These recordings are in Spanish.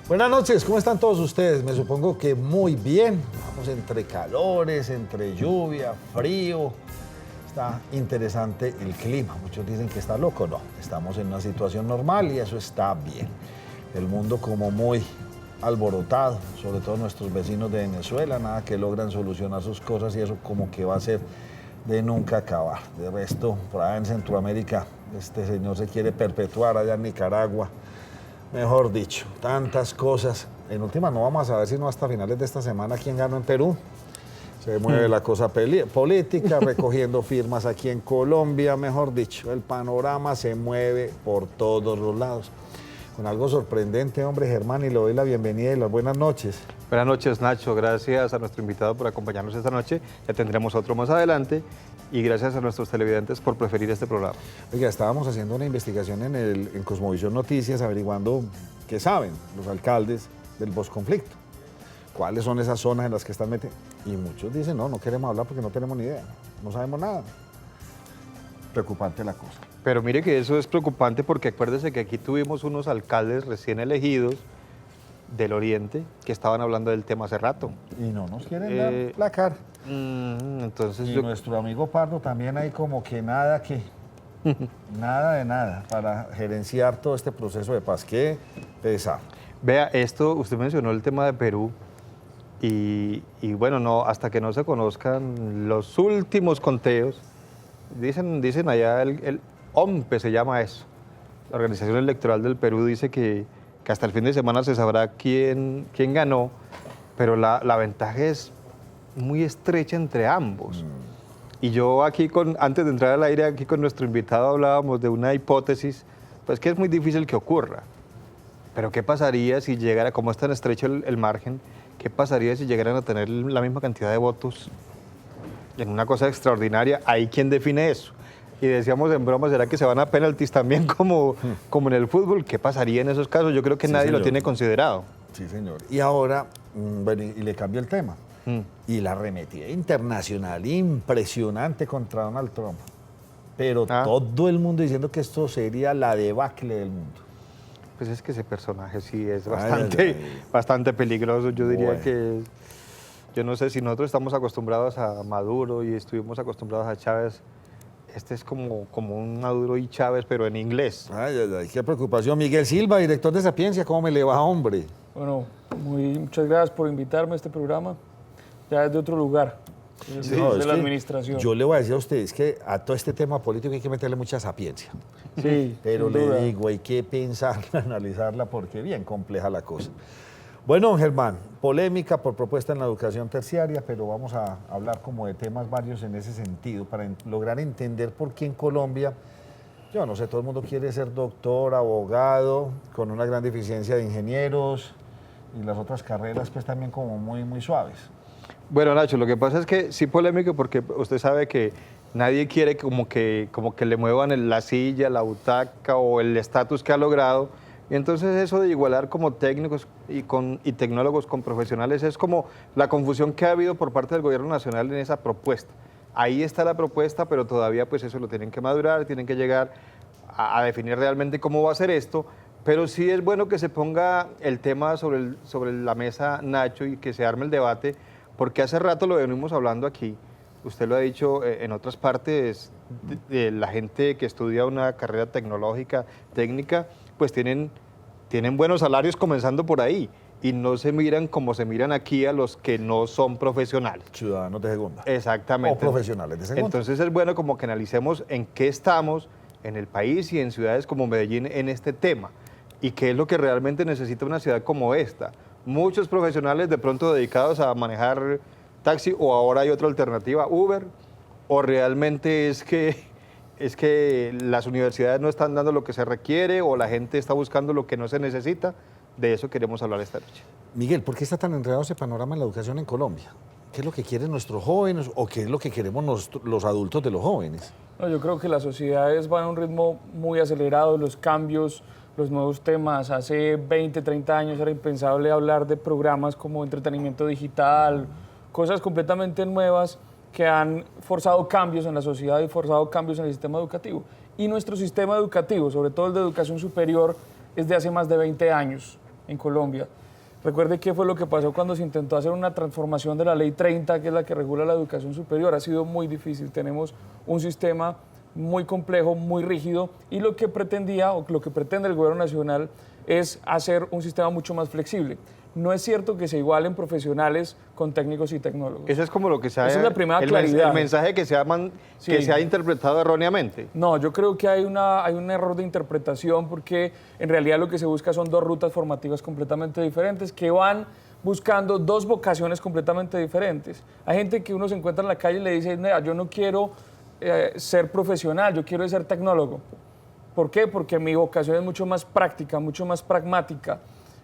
Buenas noches, ¿cómo están todos ustedes? Me supongo que muy bien. Vamos entre calores, entre lluvia, frío. Está interesante el clima. Muchos dicen que está loco. No, estamos en una situación normal y eso está bien. El mundo como muy alborotado, sobre todo nuestros vecinos de Venezuela, nada que logran solucionar sus cosas y eso como que va a ser de nunca acabar. De resto, por allá en Centroamérica, este señor se quiere perpetuar allá en Nicaragua. Mejor dicho, tantas cosas. En última no vamos a ver sino hasta finales de esta semana quién ganó en Perú. Se mueve la cosa política, recogiendo firmas aquí en Colombia, mejor dicho, el panorama se mueve por todos los lados. Con algo sorprendente, hombre, Germán, y le doy la bienvenida y las buenas noches. Buenas noches, Nacho. Gracias a nuestro invitado por acompañarnos esta noche. Ya tendremos otro más adelante. Y gracias a nuestros televidentes por preferir este programa. Oiga, estábamos haciendo una investigación en Cosmovisión Noticias, averiguando qué saben los alcaldes del posconflicto. ¿Cuáles son esas zonas en las que están metidos? Y muchos dicen, no queremos hablar porque no tenemos ni idea, no sabemos nada. Preocupante la cosa. Pero mire que eso es preocupante porque acuérdese que aquí tuvimos unos alcaldes recién elegidos del Oriente que estaban hablando del tema hace rato. Y no nos quieren dar la cara. Entonces y nuestro amigo Pardo también hay como que nada nada de nada para gerenciar todo este proceso de paz. Qué pesar. Vea, esto, usted mencionó el tema de Perú y bueno, no, hasta que no se conozcan los últimos conteos, dicen allá, el OMPE se llama eso, la Organización Electoral del Perú dice que hasta el fin de semana se sabrá quién ganó, pero la ventaja es muy estrecha entre ambos. Y yo aquí, antes de entrar al aire, aquí con nuestro invitado hablábamos de una hipótesis, pues que es muy difícil que ocurra. Pero ¿qué pasaría si llegara, como es tan estrecho el margen, qué pasaría si llegaran a tener la misma cantidad de votos en una cosa extraordinaria? ¿Ahí quién define eso? Y decíamos en broma, ¿será que se van a penaltis también como en el fútbol? ¿Qué pasaría en esos casos? Yo creo que nadie lo tiene considerado. Sí, señor. Y ahora, bueno, y le cambio el tema. Y la arremetida internacional impresionante contra Donald Trump. Pero todo el mundo diciendo que esto sería la debacle del mundo. Pues es que ese personaje sí es bastante peligroso. Yo diría que, yo no sé si nosotros estamos acostumbrados a Maduro y estuvimos acostumbrados a Chávez. Este es como un Maduro y Chávez, pero en inglés. Qué preocupación. Miguel Silva, director de Sapiencia, ¿cómo me le va, hombre? Bueno, muchas gracias por invitarme a este programa. Ya es de otro lugar, de la administración. Yo le voy a decir a ustedes que a todo este tema político hay que meterle mucha sapiencia. Sí, pero le digo, hay que pensarla, analizarla, porque bien compleja la cosa. Bueno, Germán, polémica por propuesta en la educación terciaria, pero vamos a hablar como de temas varios en ese sentido, para lograr entender por qué en Colombia, yo no sé, todo el mundo quiere ser doctor, abogado, con una gran deficiencia de ingenieros, y las otras carreras pues también como muy suaves. Bueno, Nacho, lo que pasa es que sí polémico porque usted sabe que nadie quiere como que le muevan la silla, la butaca o el estatus que ha logrado. Y entonces eso de igualar como técnicos y tecnólogos con profesionales es como la confusión que ha habido por parte del gobierno nacional en esa propuesta. Ahí está la propuesta, pero todavía pues eso lo tienen que madurar, tienen que llegar a definir realmente cómo va a ser esto. Pero sí es bueno que se ponga el tema sobre la mesa, Nacho, y que se arme el debate, porque hace rato lo venimos hablando aquí, usted lo ha dicho en otras partes, de la gente que estudia una carrera tecnológica, técnica, pues tienen buenos salarios comenzando por ahí y no se miran como se miran aquí a los que no son profesionales. Ciudadanos de segunda. Exactamente. O profesionales de segunda. Entonces es bueno como que analicemos en qué estamos en el país y en ciudades como Medellín en este tema y qué es lo que realmente necesita una ciudad como esta. Muchos profesionales de pronto dedicados a manejar taxi o ahora hay otra alternativa, Uber, o realmente es que las universidades no están dando lo que se requiere o la gente está buscando lo que no se necesita. De eso queremos hablar esta noche. Miguel, ¿por qué está tan enredado ese panorama en la educación en Colombia? ¿Qué es lo que quieren nuestros jóvenes o qué es lo que queremos los adultos de los jóvenes? No, yo creo que las sociedades van a un ritmo muy acelerado, los cambios, los nuevos temas. Hace 20, 30 años era impensable hablar de programas como entretenimiento digital, cosas completamente nuevas que han forzado cambios en la sociedad y forzado cambios en el sistema educativo. Y nuestro sistema educativo, sobre todo el de educación superior, es de hace más de 20 años. en Colombia. Recuerde qué fue lo que pasó cuando se intentó hacer una transformación de la Ley 30, que es la que regula la educación superior. Ha sido muy difícil. Tenemos un sistema muy complejo, muy rígido, y lo que pretendía o lo que pretende el gobierno nacional es hacer un sistema mucho más flexible. No es cierto que se igualen profesionales con técnicos y tecnólogos. Eso es como lo que se ha... Esa es la primera claridad. El mensaje que que se ha interpretado erróneamente. No, yo creo que hay un error de interpretación, porque en realidad lo que se busca son dos rutas formativas completamente diferentes que van buscando dos vocaciones completamente diferentes. Hay gente que uno se encuentra en la calle y le dice, mira, yo no quiero ser profesional, yo quiero ser tecnólogo. ¿Por qué? Porque mi vocación es mucho más práctica, mucho más pragmática.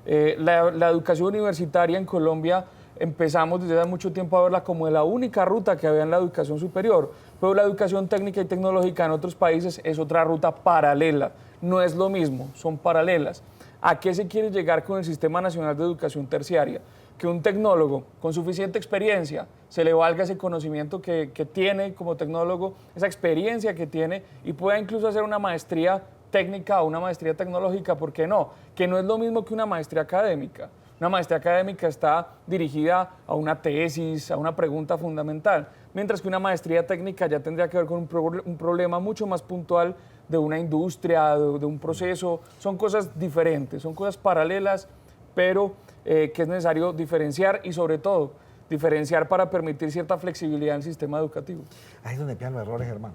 La educación universitaria en Colombia empezamos desde hace mucho tiempo a verla como la única ruta que había en la educación superior, pero la educación técnica y tecnológica en otros países es otra ruta paralela, no es lo mismo, son paralelas. ¿A qué se quiere llegar con el Sistema Nacional de Educación Terciaria? Que un tecnólogo con suficiente experiencia se le valga ese conocimiento que tiene como tecnólogo, esa experiencia que tiene, y pueda incluso hacer una maestría técnica o una maestría tecnológica, ¿por qué no? Que no es lo mismo que una maestría académica. Una maestría académica está dirigida a una tesis, a una pregunta fundamental, mientras que una maestría técnica ya tendría que ver con un problema mucho más puntual de una industria, de un proceso. Son cosas diferentes, son cosas paralelas, pero que es necesario diferenciar, y sobre todo diferenciar para permitir cierta flexibilidad en el sistema educativo. Ahí es donde empiezan los errores, Germán.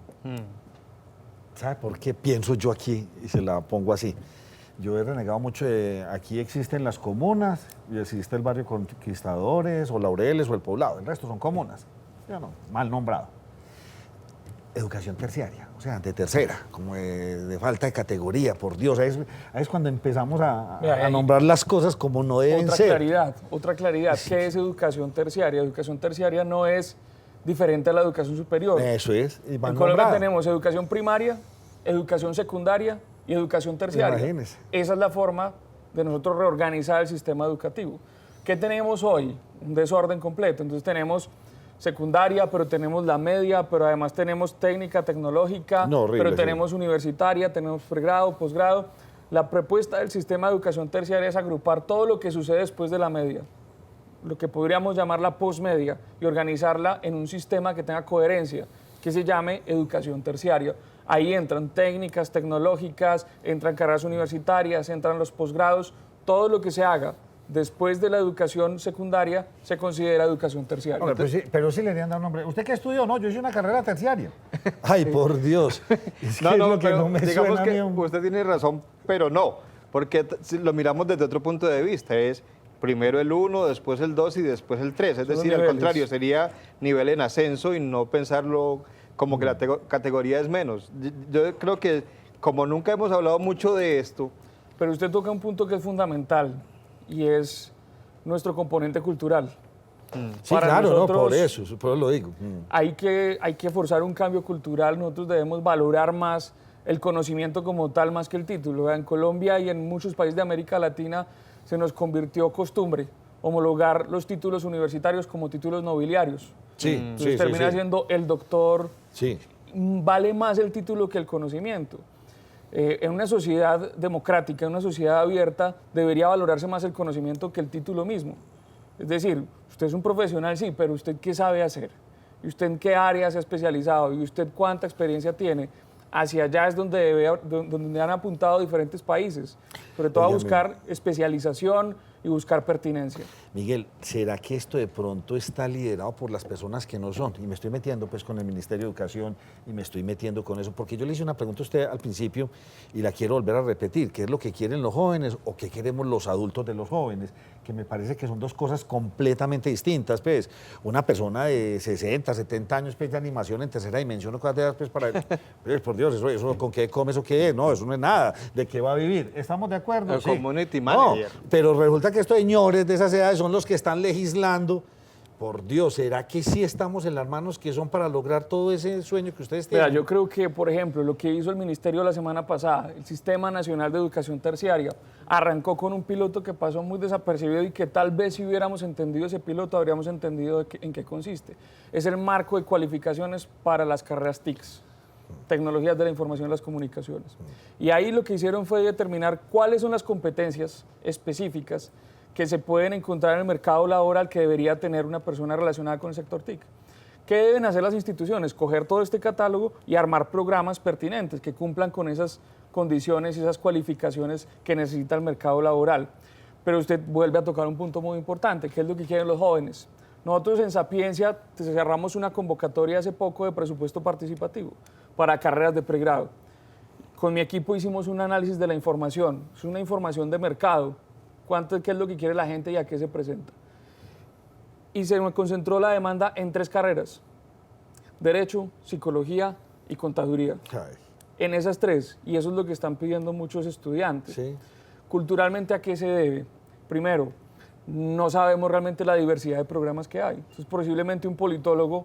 ¿Sabe por qué pienso yo aquí? Y se la pongo así. Yo he renegado mucho de aquí existen las comunas y existe el barrio Conquistadores o Laureles o el Poblado. El resto son comunas. Ya no, mal nombrado. Educación terciaria, o sea, de tercera, como de falta de categoría, por Dios. Ahí es cuando empezamos a nombrar las cosas como no deben ser. Otra claridad. ¿Qué es educación terciaria? Educación terciaria no es diferente a la educación superior. Eso es. En Colombia tenemos educación primaria, educación secundaria y educación terciaria. Imagínese. Esa es la forma de nosotros reorganizar el sistema educativo. ¿Qué tenemos hoy? Un desorden completo. Entonces tenemos secundaria, pero tenemos la media, pero además tenemos técnica, tecnológica, pero tenemos universitaria, tenemos pregrado, posgrado. La propuesta del sistema de educación terciaria es agrupar todo lo que sucede después de la media, lo que podríamos llamar la posmedia, y organizarla en un sistema que tenga coherencia, que se llame educación terciaria. Ahí entran técnicas tecnológicas, entran carreras universitarias, entran los posgrados, todo lo que se haga después de la educación secundaria se considera educación terciaria. Hombre, pues sí, pero sí le harían dar un nombre. ¿Usted qué estudió? No, yo hice una carrera terciaria. Ay, por Dios. Es no, que no, es lo que pero no me digamos suena que a mí. usted tiene razón, pero no, porque si lo miramos desde otro punto de vista, es primero el 1, después el 2 y después el 3. Es decir, al contrario, sería nivel en ascenso y no pensarlo como que la categoría es menos. Yo creo que como nunca hemos hablado mucho de esto... Pero usted toca un punto que es fundamental, y es nuestro componente cultural. Sí, para claro, nosotros, no, por eso lo digo. Hay que forzar un cambio cultural. Nosotros debemos valorar más el conocimiento como tal, más que el título. En Colombia y en muchos países de América Latina se nos convirtió costumbre homologar los títulos universitarios como títulos nobiliarios. Sí, entonces termina siendo el doctor. Sí. Vale más el título que el conocimiento. En una sociedad democrática, en una sociedad abierta, debería valorarse más el conocimiento que el título mismo. Es decir, usted es un profesional, sí, pero ¿usted qué sabe hacer? ¿Y usted en qué área se ha especializado? ¿Y usted cuánta experiencia tiene? Hacia allá es donde han apuntado diferentes países, sobre todo a buscar especialización y buscar pertinencia. Miguel, ¿será que esto de pronto está liderado por las personas que no son? Y me estoy metiendo pues con el Ministerio de Educación y me estoy metiendo con eso, porque yo le hice una pregunta a usted al principio y la quiero volver a repetir. ¿Qué es lo que quieren los jóvenes o qué queremos los adultos de los jóvenes? Que me parece que son dos cosas completamente distintas. Pues una persona de 60, 70 años pues, de animación en tercera dimensión o cosas de esas, pues para él, pues, por Dios, eso ¿con qué come, eso qué es? No, eso no es nada. ¿De qué va a vivir? ¿Estamos de acuerdo? El community manager. No, pero resulta que estos señores de esas edades son los que están legislando. Por Dios, ¿será que sí estamos en las manos que son para lograr todo ese sueño que ustedes tienen? Mira, yo creo que, por ejemplo, lo que hizo el Ministerio la semana pasada, el Sistema Nacional de Educación Terciaria, arrancó con un piloto que pasó muy desapercibido y que tal vez si hubiéramos entendido ese piloto habríamos entendido en qué consiste. Es el marco de cualificaciones para las carreras TICs. tecnologías de la información y las comunicaciones. Y ahí lo que hicieron fue determinar cuáles son las competencias específicas que se pueden encontrar en el mercado laboral que debería tener una persona relacionada con el sector TIC. ¿Qué deben hacer las instituciones? Coger todo este catálogo y armar programas pertinentes que cumplan con esas condiciones y esas cualificaciones que necesita el mercado laboral. Pero usted vuelve a tocar un punto muy importante, que es lo que quieren los jóvenes. Nosotros en Sapiencia cerramos una convocatoria hace poco de presupuesto participativo para carreras de pregrado. Con mi equipo hicimos un análisis de la información, es una información de mercado, qué es lo que quiere la gente y a qué se presenta. Y se concentró la demanda en 3 carreras: Derecho, Psicología y Contaduría. Ay, En esas 3, y eso es lo que están pidiendo muchos estudiantes. sí. Culturalmente, ¿a qué se debe? Primero, no sabemos realmente la diversidad de programas que hay. Entonces, posiblemente un politólogo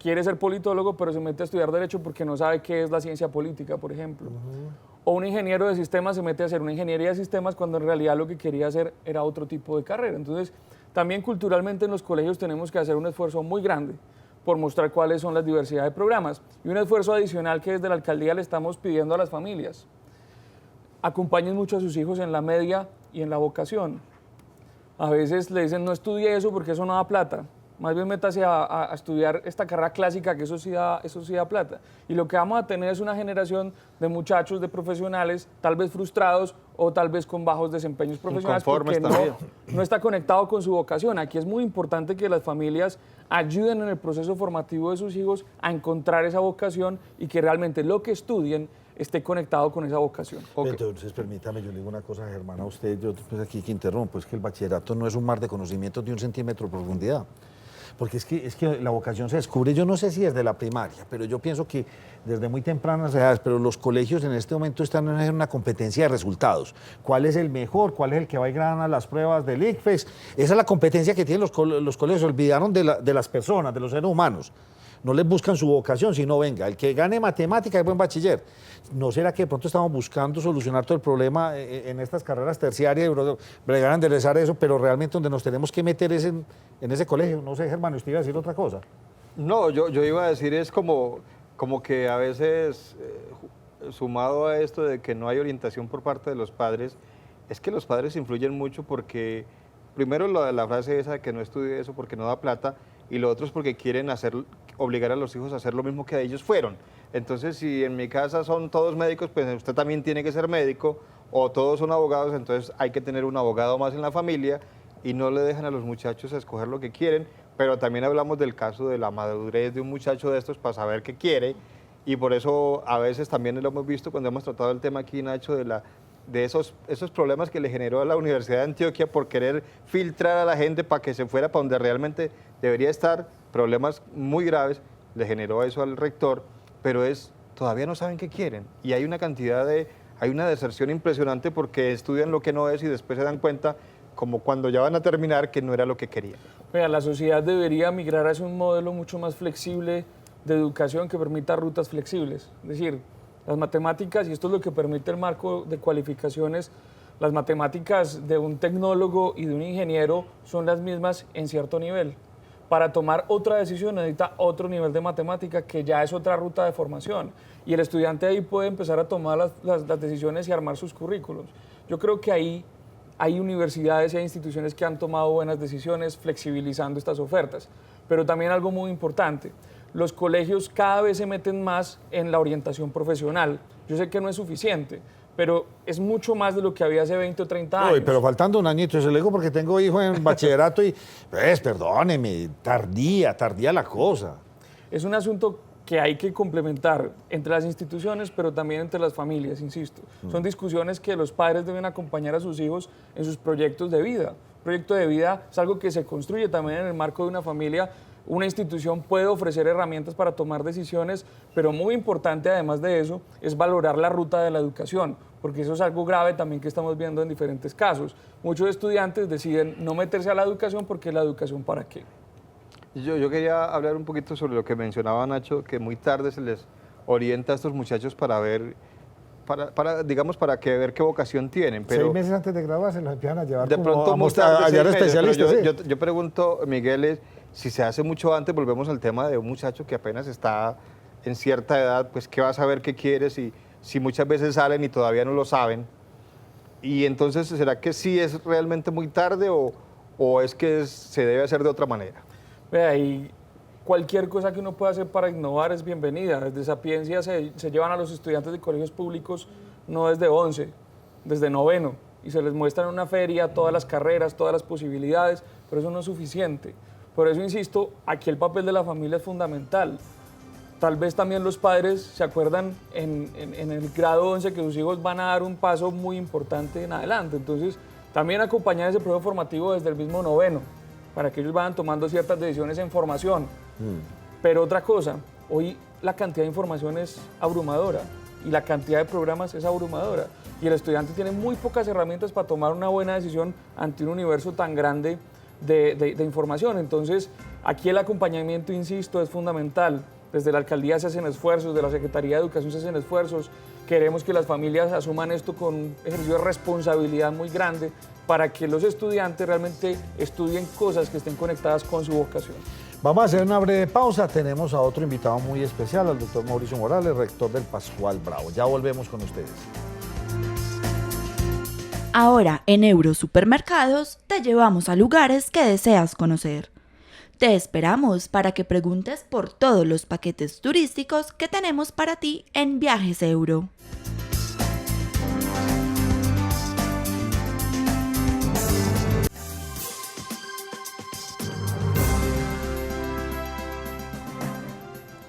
quiere ser politólogo, pero se mete a estudiar Derecho porque no sabe qué es la ciencia política, por ejemplo. O un ingeniero de sistemas se mete a hacer una ingeniería de sistemas cuando en realidad lo que quería hacer era otro tipo de carrera. Entonces, también culturalmente en los colegios tenemos que hacer un esfuerzo muy grande por mostrar cuáles son las diversidades de programas. Y un esfuerzo adicional que desde la alcaldía le estamos pidiendo a las familias: acompañen mucho a sus hijos en la media y en la vocación. A veces le dicen, no estudie eso porque eso no da plata. Más bien métase a estudiar esta carrera clásica, que eso sí da plata. Y lo que vamos a tener es una generación de muchachos, de profesionales, tal vez frustrados o tal vez con bajos desempeños profesionales porque no está conectado con su vocación. Aquí es muy importante que las familias ayuden en el proceso formativo de sus hijos a encontrar esa vocación y que realmente lo que estudien esté conectado con esa vocación. Okay. Entonces, permítame, yo le digo una cosa, Germán, a usted, yo pues aquí que interrumpo, es que el bachillerato no es un mar de conocimientos de 1 centímetro de profundidad. Porque es que la vocación se descubre, yo no sé si desde la primaria, pero yo pienso que desde muy tempranas edades, pero los colegios en este momento están en una competencia de resultados. ¿Cuál es el mejor? ¿Cuál es el que va a ir a las pruebas del ICFES? Esa es la competencia que tienen los colegios, se olvidaron de las personas, de los seres humanos. No les buscan su vocación, sino venga, el que gane matemática es buen bachiller. ¿No será que de pronto estamos buscando solucionar todo el problema en estas carreras terciarias y bregar a enderezar eso, pero realmente donde nos tenemos que meter es en ese colegio? No sé, Germán, ¿usted iba a decir otra cosa? No, yo iba a decir es como que a veces, sumado a esto de que no hay orientación por parte de los padres, es que los padres influyen mucho porque, primero la frase esa de que no estudie eso porque no da plata, y lo otro es porque quieren obligar a los hijos a hacer lo mismo que ellos fueron. Entonces, si en mi casa son todos médicos, pues usted también tiene que ser médico, o todos son abogados, entonces hay que tener un abogado más en la familia, y no le dejan a los muchachos a escoger lo que quieren, pero también hablamos del caso de la madurez de un muchacho de estos para saber qué quiere, y por eso a veces también lo hemos visto cuando hemos tratado el tema aquí, Nacho, de esos problemas que le generó a la Universidad de Antioquia por querer filtrar a la gente para que se fuera para donde realmente debería estar, problemas muy graves, le generó eso al rector, pero todavía no saben qué quieren, y hay una deserción impresionante porque estudian lo que no es y después se dan cuenta, como cuando ya van a terminar, que no era lo que querían. Vea, la sociedad debería migrar hacia un modelo mucho más flexible de educación que permita rutas flexibles. Es decir, las matemáticas, y esto es lo que permite el marco de cualificaciones, las matemáticas de un tecnólogo y de un ingeniero son las mismas en cierto nivel. Para tomar otra decisión necesita otro nivel de matemática que ya es otra ruta de formación. Y el estudiante ahí puede empezar a tomar las decisiones y armar sus currículos. Yo creo que ahí hay universidades y hay instituciones que han tomado buenas decisiones flexibilizando estas ofertas. Pero también algo muy importante, los colegios cada vez se meten más en la orientación profesional. Yo sé que no es suficiente, pero es mucho más de lo que había hace 20 o 30 años. Uy, pero faltando un añito, se lo digo porque tengo hijo en bachillerato y, pues, perdóneme, tardía la cosa. Es un asunto que hay que complementar entre las instituciones, pero también entre las familias, insisto. Son discusiones que los padres deben acompañar a sus hijos en sus proyectos de vida. Un proyecto de vida es algo que se construye también en el marco de una familia. Una institución puede ofrecer herramientas para tomar decisiones, pero muy importante además de eso es valorar la ruta de la educación, porque eso es algo grave también que estamos viendo en diferentes casos. Muchos estudiantes deciden no meterse a la educación porque ¿la educación para qué? Yo quería hablar un poquito sobre lo que mencionaba Nacho, que muy tarde se les orienta a estos muchachos para ver, para que ver qué vocación tienen. Pero 6 meses antes de graduarse los empiezan a llevar de como pronto a hallar especialistas. Yo pregunto, Miguel, si se hace mucho antes, volvemos al tema de un muchacho que apenas está en cierta edad, pues qué vas a saber qué quieres y si muchas veces salen y todavía no lo saben. Y entonces, ¿será que sí es realmente muy tarde o es que se debe hacer de otra manera? Vea, y cualquier cosa que uno pueda hacer para innovar es bienvenida. Desde Sapiencia se llevan a los estudiantes de colegios públicos no desde 11, desde noveno, y se les muestra en una feria todas las carreras, todas las posibilidades, pero eso no es suficiente. Por eso insisto, aquí el papel de la familia es fundamental. Tal vez también los padres se acuerdan en el grado 11 que sus hijos van a dar un paso muy importante en adelante. Entonces, también acompañar ese proceso formativo desde el mismo noveno, para que ellos vayan tomando ciertas decisiones en formación. Pero otra cosa, hoy la cantidad de información es abrumadora y la cantidad de programas es abrumadora. Y el estudiante tiene muy pocas herramientas para tomar una buena decisión ante un universo tan grande de información. Entonces, aquí el acompañamiento, insisto, es fundamental. Desde la alcaldía se hacen esfuerzos, de la Secretaría de Educación se hacen esfuerzos. Queremos que las familias asuman esto con un ejercicio de responsabilidad muy grande para que los estudiantes realmente estudien cosas que estén conectadas con su vocación. Vamos a hacer una breve pausa. Tenemos a otro invitado muy especial, al doctor Mauricio Morales, rector del Pascual Bravo. Ya volvemos con ustedes. Ahora, en Eurosupermercados, te llevamos a lugares que deseas conocer. Te esperamos para que preguntes por todos los paquetes turísticos que tenemos para ti en Viajes Euro.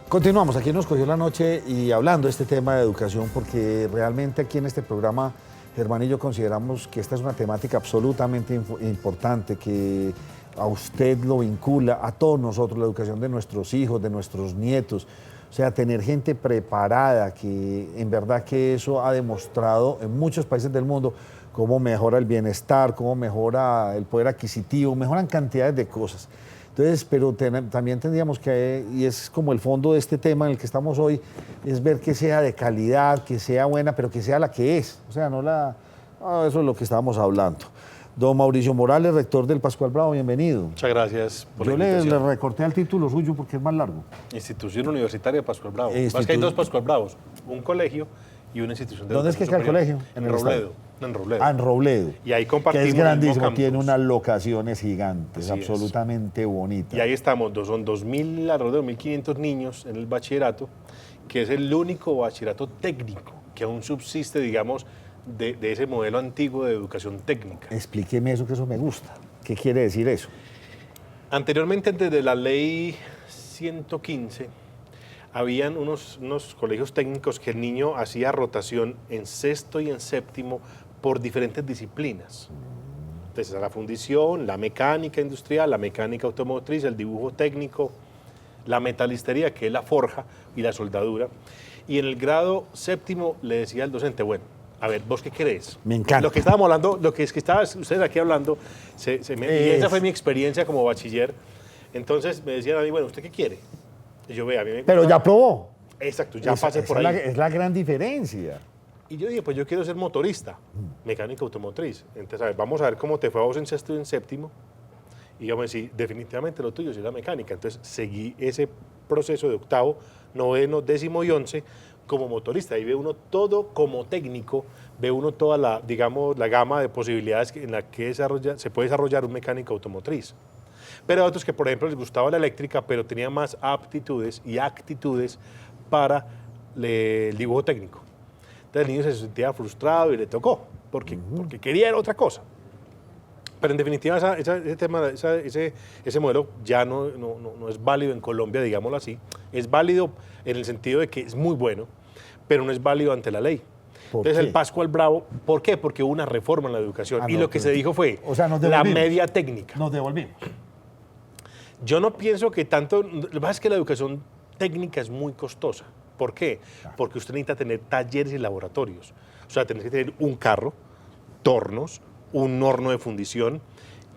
Continuamos, aquí nos cogió la noche y hablando de este tema de educación, porque realmente aquí en este programa, Germán y yo consideramos que esta es una temática absolutamente importante, que a usted lo vincula, a todos nosotros, la educación de nuestros hijos, de nuestros nietos. O sea, tener gente preparada, que en verdad que eso ha demostrado en muchos países del mundo cómo mejora el bienestar, cómo mejora el poder adquisitivo, mejoran cantidades de cosas. Entonces, pero también tendríamos que, y es como el fondo de este tema en el que estamos hoy, es ver que sea de calidad, que sea buena, pero que sea la que es. O sea, eso es lo que estábamos hablando. Don Mauricio Morales, rector del Pascual Bravo, bienvenido. Muchas gracias por Yo la le invitación. recorté al título suyo porque es más largo. Institución Universitaria de Pascual Bravo. Más que hay dos Pascual Bravos, un colegio y una institución de ¿Dónde es que educación queda el superior. colegio? En el Robledo. estado. En Robledo. Ah, en Robledo. Y ahí compartimos que es el mismo grandísimo, campus. tiene unas locaciones gigantes, Así es. absolutamente bonitas. Y ahí estamos, son 2.000, alrededor de 2.500 niños en el bachillerato, que es el único bachillerato técnico que aún subsiste, digamos, de ese modelo antiguo de educación técnica. Explíqueme eso, que eso me gusta. ¿Qué quiere decir eso? Anteriormente, desde la ley 115, habían unos colegios técnicos que el niño hacía rotación en sexto y en séptimo por diferentes disciplinas. Entonces, la fundición, la mecánica industrial, la mecánica automotriz, el dibujo técnico, la metalistería, que es la forja y la soldadura. Y en el grado séptimo le decía al docente, bueno, a ver, ¿vos qué querés? Me encanta. Lo que estábamos hablando, lo que es que estaban ustedes aquí hablando, y esa fue mi experiencia como bachiller. Entonces me decían a mí, bueno, ¿usted qué quiere? Y yo, vea, a mí me Pero ya probó. Exacto, ya pasé por ahí. Es la gran diferencia. Y yo dije, pues yo quiero ser motorista, mecánica automotriz. Entonces, a ver, vamos a ver cómo te fue a vos en sexto y en séptimo. Y yo me decía, definitivamente lo tuyo es la mecánica. Entonces seguí ese proceso de octavo, noveno, décimo y 11 como motorista. Ahí ve uno todo como técnico, ve uno toda la, digamos, la gama de posibilidades en la que se puede desarrollar un mecánico automotriz. Pero hay otros que, por ejemplo, les gustaba la eléctrica, pero tenían más aptitudes y actitudes para el dibujo técnico. Entonces el niño se sentía frustrado y le tocó, porque quería otra cosa. Pero en definitiva ese modelo ya no es válido en Colombia, digámoslo así. Es válido en el sentido de que es muy bueno, pero no es válido ante la ley. Entonces el Pascual Bravo, ¿por qué? Porque hubo una reforma en la educación y lo que se dijo fue la media técnica. Nos devolvimos. Yo no pienso que tanto, lo que pasa es que la educación técnica es muy costosa. ¿Por qué? Porque usted necesita tener talleres y laboratorios. O sea, tenés que tener un carro, tornos, un horno de fundición.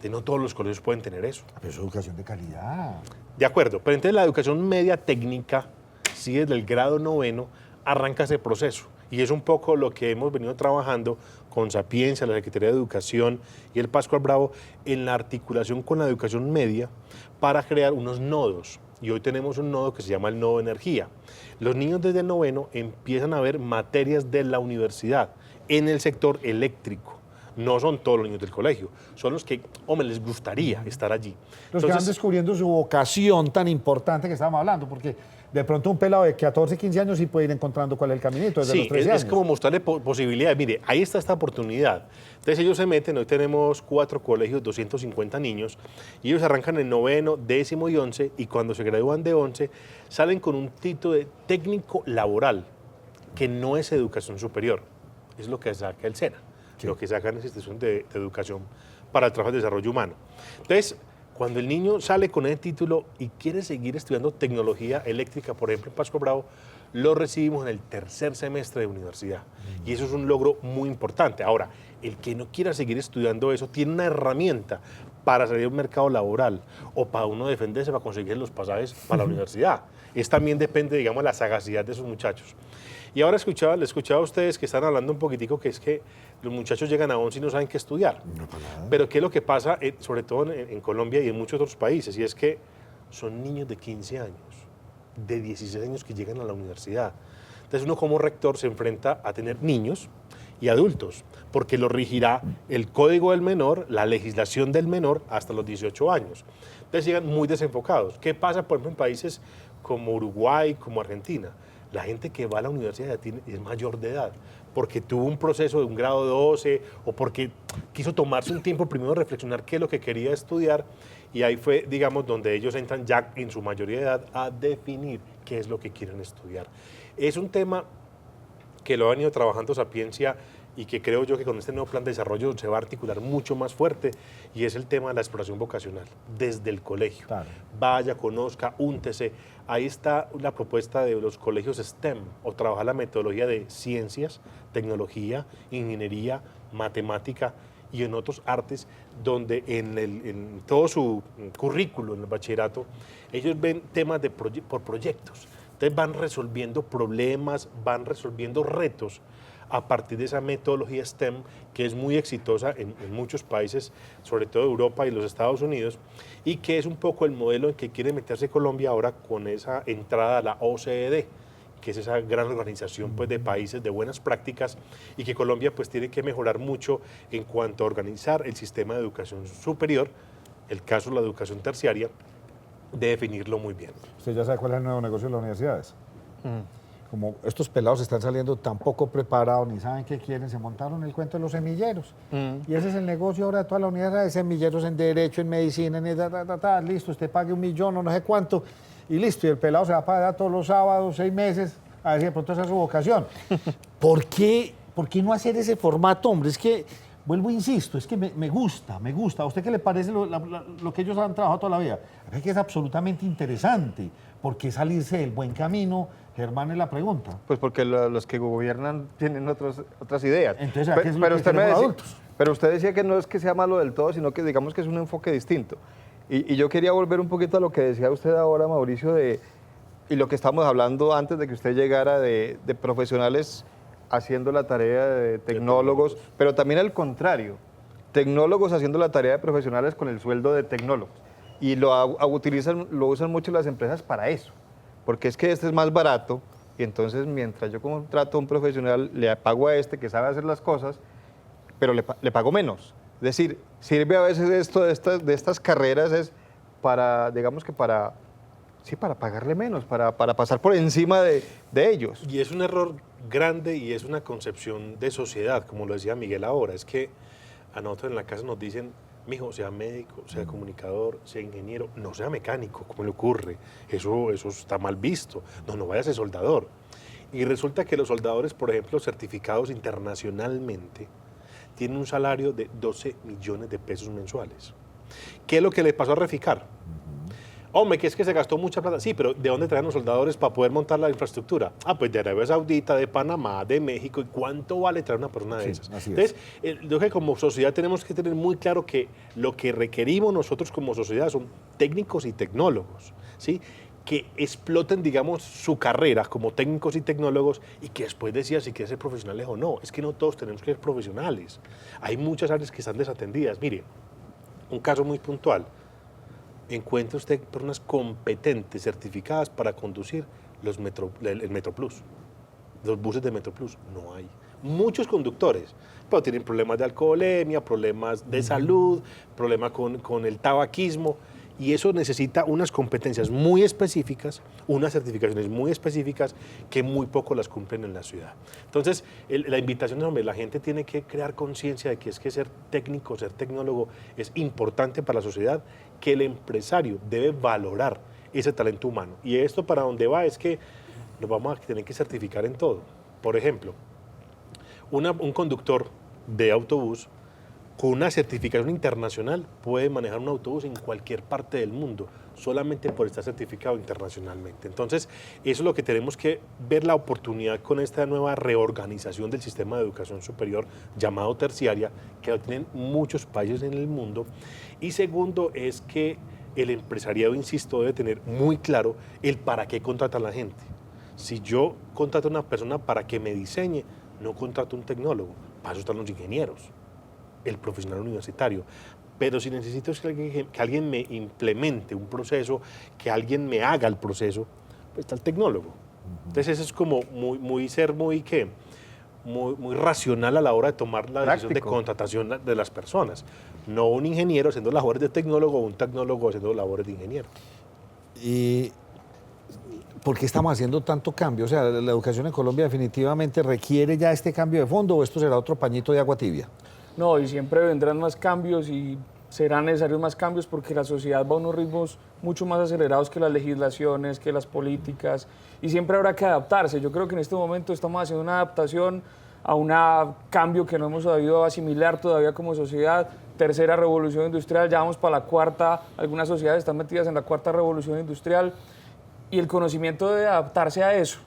No todos los colegios pueden tener eso. Pero es educación de calidad. De acuerdo, pero entonces la educación media técnica, sí, desde el grado noveno, arranca ese proceso. Y es un poco lo que hemos venido trabajando con Sapiencia, la Secretaría de Educación y el Pascual Bravo, en la articulación con la educación media para crear unos nodos. y hoy tenemos un nodo que se llama el nodo de energía. Los niños desde el noveno empiezan a ver materias de la universidad en el sector eléctrico. No son todos los niños del colegio, son los que, hombre, les gustaría estar allí. Los que van descubriendo su vocación tan importante que estábamos hablando, porque de pronto un pelado de 14, 15 años sí puede ir encontrando cuál es el caminito desde los 13 años. Es como mostrarle posibilidades. Mire, ahí está esta oportunidad. Entonces ellos se meten, hoy tenemos 4 colegios, 250 niños, y ellos arrancan en noveno, décimo y 11, y cuando se gradúan de 11, salen con un título de técnico laboral, que no es educación superior, es lo que saca el SENA, lo que saca la institución de educación para el trabajo y desarrollo humano. Entonces, cuando el niño sale con ese título y quiere seguir estudiando tecnología eléctrica, por ejemplo, en Pasco Bravo, lo recibimos en el tercer semestre de universidad. Y eso es un logro muy importante. Ahora, el que no quiera seguir estudiando eso tiene una herramienta para salir a un mercado laboral o para uno defenderse, para conseguir los pasajes para la universidad. Es también depende, digamos, de la sagacidad de esos muchachos. Y ahora le escuchaba a ustedes que están hablando un poquitico que es que los muchachos llegan a 11 y no saben qué estudiar. No, pero ¿qué es lo que pasa, sobre todo en Colombia y en muchos otros países? Y es que son niños de 15 años, de 16 años que llegan a la universidad. Entonces uno como rector se enfrenta a tener niños y adultos, porque lo regirá el código del menor, la legislación del menor hasta los 18 años. Entonces llegan muy desenfocados. ¿Qué pasa, por ejemplo, en países como Uruguay, como Argentina? La gente que va a la universidad es mayor de edad, porque tuvo un proceso de un grado 12 o porque quiso tomarse un tiempo primero de reflexionar qué es lo que quería estudiar, y ahí fue, digamos, donde ellos entran ya en su mayoría de edad a definir qué es lo que quieren estudiar. Es un tema que lo ha venido trabajando Sapiencia y que creo yo que con este nuevo plan de desarrollo se va a articular mucho más fuerte, y es el tema de la exploración vocacional desde el colegio. Claro. Vaya, conozca, úntese. Ahí está la propuesta de los colegios STEM, o trabajar la metodología de ciencias, tecnología, ingeniería, matemática y en otros artes, donde en todo su currículo en el bachillerato, ellos ven temas por proyectos. Entonces van resolviendo problemas, van resolviendo retos a partir de esa metodología STEM, que es muy exitosa en muchos países, sobre todo Europa y los Estados Unidos, y que es un poco el modelo en que quiere meterse Colombia ahora con esa entrada a la OCDE, que es esa gran organización, pues, de países de buenas prácticas, y que Colombia pues tiene que mejorar mucho en cuanto a organizar el sistema de educación superior, el caso de la educación terciaria, de definirlo muy bien. ¿Usted ya sabe cuál es el nuevo negocio de las universidades? Como estos pelados están saliendo tan poco preparados, ni saben qué quieren, se montaron el cuento de los semilleros. Y ese es el negocio ahora de toda la universidad, de semilleros en derecho, en medicina, listo, usted pague 1 millón o no sé cuánto, y listo, y el pelado se va a pagar todos los sábados, 6 meses, a ver si de pronto esa es su vocación. ¿Por qué no hacer ese formato, hombre? Es que, vuelvo e insisto, es que me gusta. ¿A usted qué le parece lo que ellos han trabajado toda la vida? Es que es absolutamente interesante. ¿Por qué salirse del buen camino? Germán, es la pregunta. Pues porque los que gobiernan tienen otras ideas. Entonces, ¿a qué es lo que queremos adultos? Pero usted decía que no es que sea malo del todo, sino que digamos que es un enfoque distinto. Y yo quería volver un poquito a lo que decía usted ahora, Mauricio, y lo que estábamos hablando antes de que usted llegara, de profesionales haciendo la tarea de tecnólogos, pero también al contrario, tecnólogos haciendo la tarea de profesionales con el sueldo de tecnólogos. Y lo usan mucho las empresas para eso, porque es que este es más barato, y entonces mientras yo contrato a un profesional, le pago a este que sabe hacer las cosas, pero le pago menos. Es decir, sirve a veces esto de estas carreras es para, digamos que para pagarle menos, para pasar por encima de ellos. Y es un error grande y es una concepción de sociedad, como lo decía Miguel ahora. Es que a nosotros en la casa nos dicen, mijo, sea médico, sea comunicador, sea ingeniero, no sea mecánico, ¿cómo le ocurre? Eso está mal visto. No vaya a ser soldador. Y resulta que los soldadores, por ejemplo, certificados internacionalmente, tienen un salario de 12 millones de pesos mensuales. ¿Qué es lo que le pasó a Reficar? Hombre, que es que se gastó mucha plata. Sí, pero ¿de dónde traen los soldadores para poder montar la infraestructura? Pues de Arabia Saudita, de Panamá, de México. ¿Y cuánto vale traer una persona de esas? Entonces, yo creo que como sociedad tenemos que tener muy claro que lo que requerimos nosotros como sociedad son técnicos y tecnólogos, ¿sí?, que exploten, digamos, su carrera como técnicos y tecnólogos, y que después decían si quieren ser profesionales o no. Es que no todos tenemos que ser profesionales. Hay muchas áreas que están desatendidas. Mire, un caso muy puntual. encuentre usted personas competentes, certificadas para conducir el MetroPlus. Los buses de MetroPlus no hay. Muchos conductores, pero tienen problemas de alcoholemia, problemas de salud, problemas con el tabaquismo, y eso necesita unas competencias muy específicas, unas certificaciones muy específicas que muy poco las cumplen en la ciudad. Entonces, la invitación es, hombre, la gente tiene que crear conciencia de que es que ser técnico, ser tecnólogo es importante para la sociedad, que el empresario debe valorar ese talento humano. Y esto para donde va es que nos vamos a tener que certificar en todo. Por ejemplo, un conductor de autobús con una certificación internacional puede manejar un autobús en cualquier parte del mundo, solamente por estar certificado internacionalmente. Entonces, eso es lo que tenemos que ver, la oportunidad con esta nueva reorganización del sistema de educación superior llamado terciaria, que lo tienen muchos países en el mundo. Y segundo, es que el empresariado, insisto, debe tener muy claro el para qué contrata a la gente. Si yo contrato a una persona para que me diseñe, no contrato a un tecnólogo, para eso están los ingenieros, el profesional universitario. Pero si necesito que alguien me implemente un proceso, que alguien me haga el proceso, pues está el tecnólogo. Entonces eso es como muy racional a la hora de tomar la decisión de contratación de las personas. No un ingeniero haciendo labores de tecnólogo o un tecnólogo haciendo labores de ingeniero. Y ¿por qué estamos haciendo tanto cambio? O sea, la educación en Colombia definitivamente requiere ya este cambio de fondo, ¿o esto será otro pañito de agua tibia? No, y siempre vendrán más cambios y serán necesarios más cambios porque la sociedad va a unos ritmos mucho más acelerados que las legislaciones, que las políticas, y siempre habrá que adaptarse. Yo creo que en este momento estamos haciendo una adaptación a un cambio que no hemos sabido asimilar todavía como sociedad. Tercera revolución industrial, ya vamos para la cuarta, algunas sociedades están metidas en la cuarta revolución industrial, y el conocimiento debe adaptarse a eso,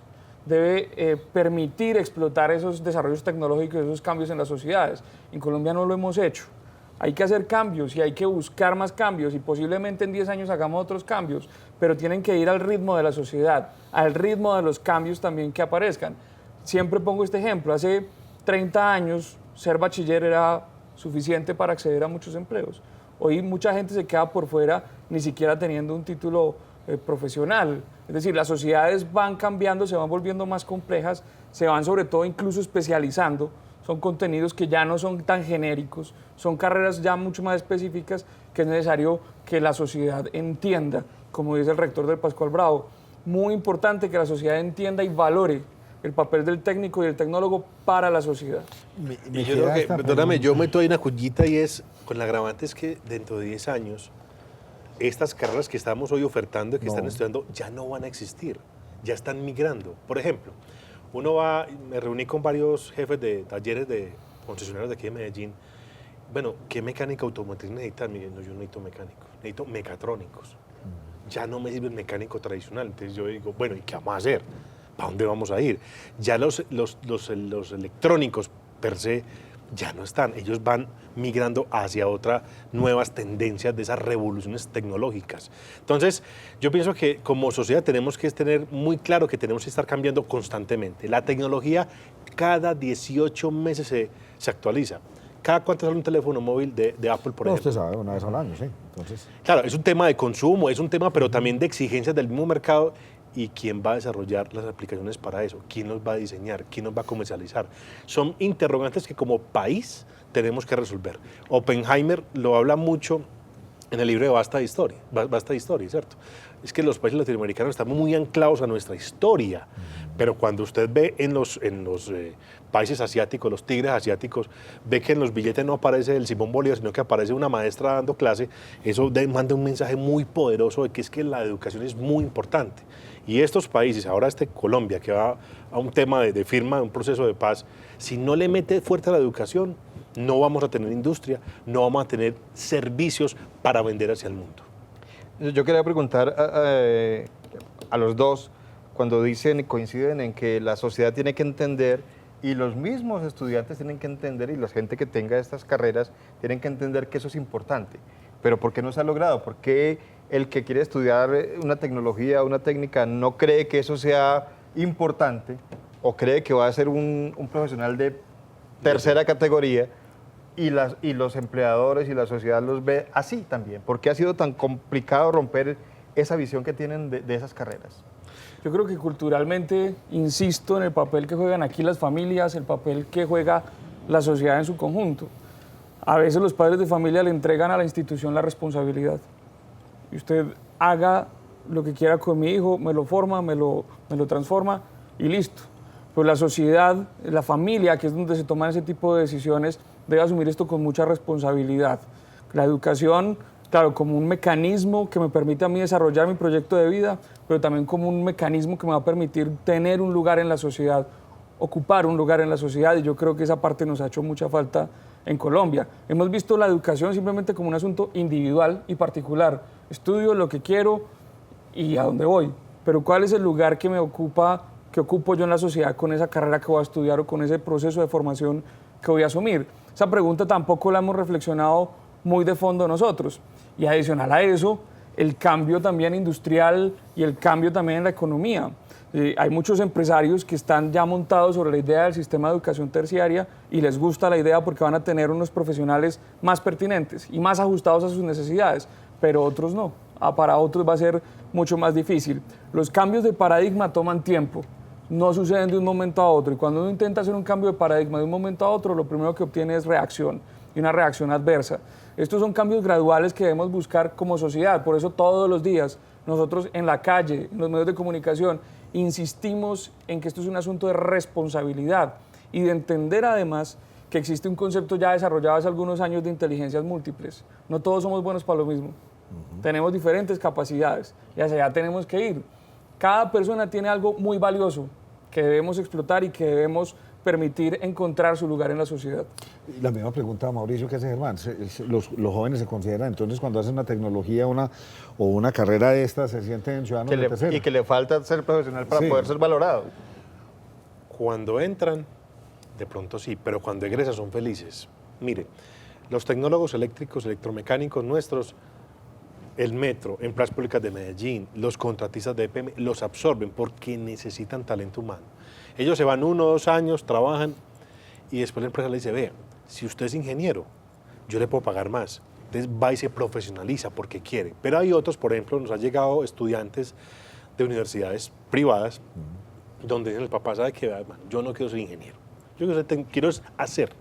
debe permitir explotar esos desarrollos tecnológicos, esos cambios en las sociedades. En Colombia no lo hemos hecho. Hay que hacer cambios y hay que buscar más cambios y posiblemente en 10 años hagamos otros cambios, pero tienen que ir al ritmo de la sociedad, al ritmo de los cambios también que aparezcan. Siempre pongo este ejemplo, hace 30 años ser bachiller era suficiente para acceder a muchos empleos. Hoy mucha gente se queda por fuera ni siquiera teniendo un título profesional. Es decir, las sociedades van cambiando, se van volviendo más complejas, se van sobre todo incluso especializando, son contenidos que ya no son tan genéricos, son carreras ya mucho más específicas que es necesario que la sociedad entienda, como dice el rector del Pascual Bravo. Muy importante que la sociedad entienda y valore el papel del técnico y del tecnólogo para la sociedad. Y yo creo que, perdóname, yo meto ahí una cuñita y es, con la agravante es que dentro de 10 años, estas carreras que estamos hoy ofertando y que están estudiando ya no van a existir, ya están migrando. Por ejemplo, me reuní con varios jefes de talleres de concesionarios de aquí de Medellín. Bueno, ¿qué mecánica automotriz necesitan? Miren, no, yo no necesito mecánicos, necesito mecatrónicos. Ya no me sirve el mecánico tradicional. Entonces yo digo, bueno, ¿y qué vamos a hacer? ¿Para dónde vamos a ir? Ya los electrónicos per se ya no están, ellos van migrando hacia otras nuevas tendencias de esas revoluciones tecnológicas. Entonces, yo pienso que como sociedad tenemos que tener muy claro que tenemos que estar cambiando constantemente. La tecnología cada 18 meses se actualiza. ¿Cada cuánto sale un teléfono móvil de Apple, por ejemplo? Usted sabe, una vez al año, sí. Entonces, claro, es un tema de consumo, es un tema pero también de exigencias del mismo mercado. ¿Y quién va a desarrollar las aplicaciones para eso? ¿Quién los va a diseñar? ¿Quién los va a comercializar? Son interrogantes que como país tenemos que resolver. Oppenheimer lo habla mucho en el libro de Basta de Historia, ¿cierto? Es que los países latinoamericanos estamos muy anclados a nuestra historia, pero cuando usted ve en los países asiáticos, los tigres asiáticos, ve que en los billetes no aparece el Simón Bolívar, sino que aparece una maestra dando clase, eso manda un mensaje muy poderoso de que es que la educación es muy importante. Y estos países, ahora Colombia, que va a un tema de firma de un proceso de paz, si no le mete fuerte a la educación, no vamos a tener industria, no vamos a tener servicios para vender hacia el mundo. Yo quería preguntar a los dos, cuando dicen y coinciden en que la sociedad tiene que entender y los mismos estudiantes tienen que entender y la gente que tenga estas carreras tienen que entender que eso es importante. Pero ¿por qué no se ha logrado? ¿Por qué el que quiere estudiar una tecnología, una técnica, no cree que eso sea importante o cree que va a ser un profesional de tercera categoría y los empleadores y la sociedad los ve así también? ¿Por qué ha sido tan complicado romper esa visión que tienen de esas carreras? Yo creo que culturalmente, insisto en el papel que juegan aquí las familias, el papel que juega la sociedad en su conjunto. A veces los padres de familia le entregan a la institución la responsabilidad. Y usted haga lo que quiera con mi hijo, me lo forma, me lo transforma y listo. Pero la sociedad, la familia, que es donde se toman ese tipo de decisiones, debe asumir esto con mucha responsabilidad. La educación, claro, como un mecanismo que me permite a mí desarrollar mi proyecto de vida, pero también como un mecanismo que me va a permitir tener un lugar en la sociedad, ocupar un lugar en la sociedad, y yo creo que esa parte nos ha hecho mucha falta en Colombia. Hemos visto la educación simplemente como un asunto individual y particular. Estudio lo que quiero y a dónde voy, pero ¿cuál es el lugar que me ocupa, que ocupo yo en la sociedad con esa carrera que voy a estudiar o con ese proceso de formación que voy a asumir? Esa pregunta tampoco la hemos reflexionado muy de fondo nosotros. Y adicional a eso, el cambio también industrial y el cambio también en la economía. Hay muchos empresarios que están ya montados sobre la idea del sistema de educación terciaria y les gusta la idea porque van a tener unos profesionales más pertinentes y más ajustados a sus necesidades, pero otros no. Para otros va a ser mucho más difícil. Los cambios de paradigma toman tiempo, no suceden de un momento a otro, y cuando uno intenta hacer un cambio de paradigma de un momento a otro, lo primero que obtiene es reacción, y una reacción adversa. Estos son cambios graduales que debemos buscar como sociedad, por eso todos los días nosotros en la calle, en los medios de comunicación, insistimos en que esto es un asunto de responsabilidad y de entender además que existe un concepto ya desarrollado hace algunos años de inteligencias múltiples. No todos somos buenos para lo mismo. Tenemos diferentes capacidades y hacia allá tenemos que ir. Cada persona tiene algo muy valioso que debemos explotar y que debemos permitir encontrar su lugar en la sociedad. La misma pregunta a Mauricio que hace Germán. Los jóvenes se consideran entonces cuando hacen una tecnología o una carrera de estas se sienten ciudadanos de tercera. Y que le falta ser profesional para poder ser valorado. Cuando entran, de pronto sí, pero cuando egresan son felices. Mire, los tecnólogos eléctricos, electromecánicos nuestros, el metro, en Plazas Públicas de Medellín, los contratistas de EPM, los absorben porque necesitan talento humano. Ellos se van 1 o 2 años, trabajan y después la empresa le dice, vea, si usted es ingeniero, yo le puedo pagar más. Entonces va y se profesionaliza porque quiere. Pero hay otros, por ejemplo, nos han llegado estudiantes de universidades privadas donde dicen el papá, ¿sabe qué? Hermano, yo no quiero ser ingeniero, yo quiero hacer.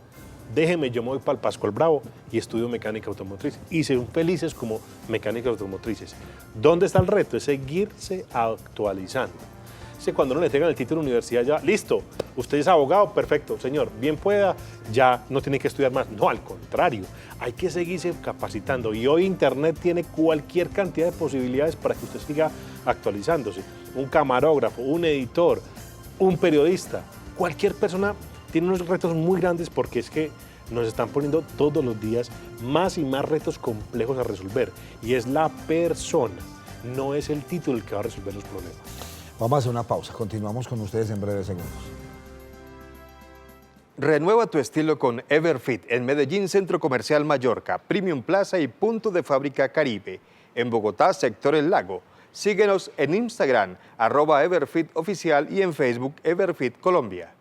Déjeme, yo me voy para el Pascual Bravo y estudio mecánica automotriz. Y son felices como mecánicos automotrices. ¿Dónde está el reto? Es seguirse actualizando. Cuando no le tengan el título de universidad ya, listo, usted es abogado, perfecto, señor, bien pueda, ya no tiene que estudiar más. No, al contrario, hay que seguirse capacitando. Y hoy Internet tiene cualquier cantidad de posibilidades para que usted siga actualizándose. Un camarógrafo, un editor, un periodista, cualquier persona tiene unos retos muy grandes porque es que nos están poniendo todos los días más y más retos complejos a resolver. Y es la persona, no es el título el que va a resolver los problemas. Vamos a hacer una pausa, continuamos con ustedes en breves segundos. Renueva tu estilo con Everfit en Medellín, Centro Comercial Mallorca, Premium Plaza y Punto de Fábrica Caribe. En Bogotá, Sector El Lago. Síguenos en Instagram, @EverfitOficial y en Facebook, Everfit Colombia.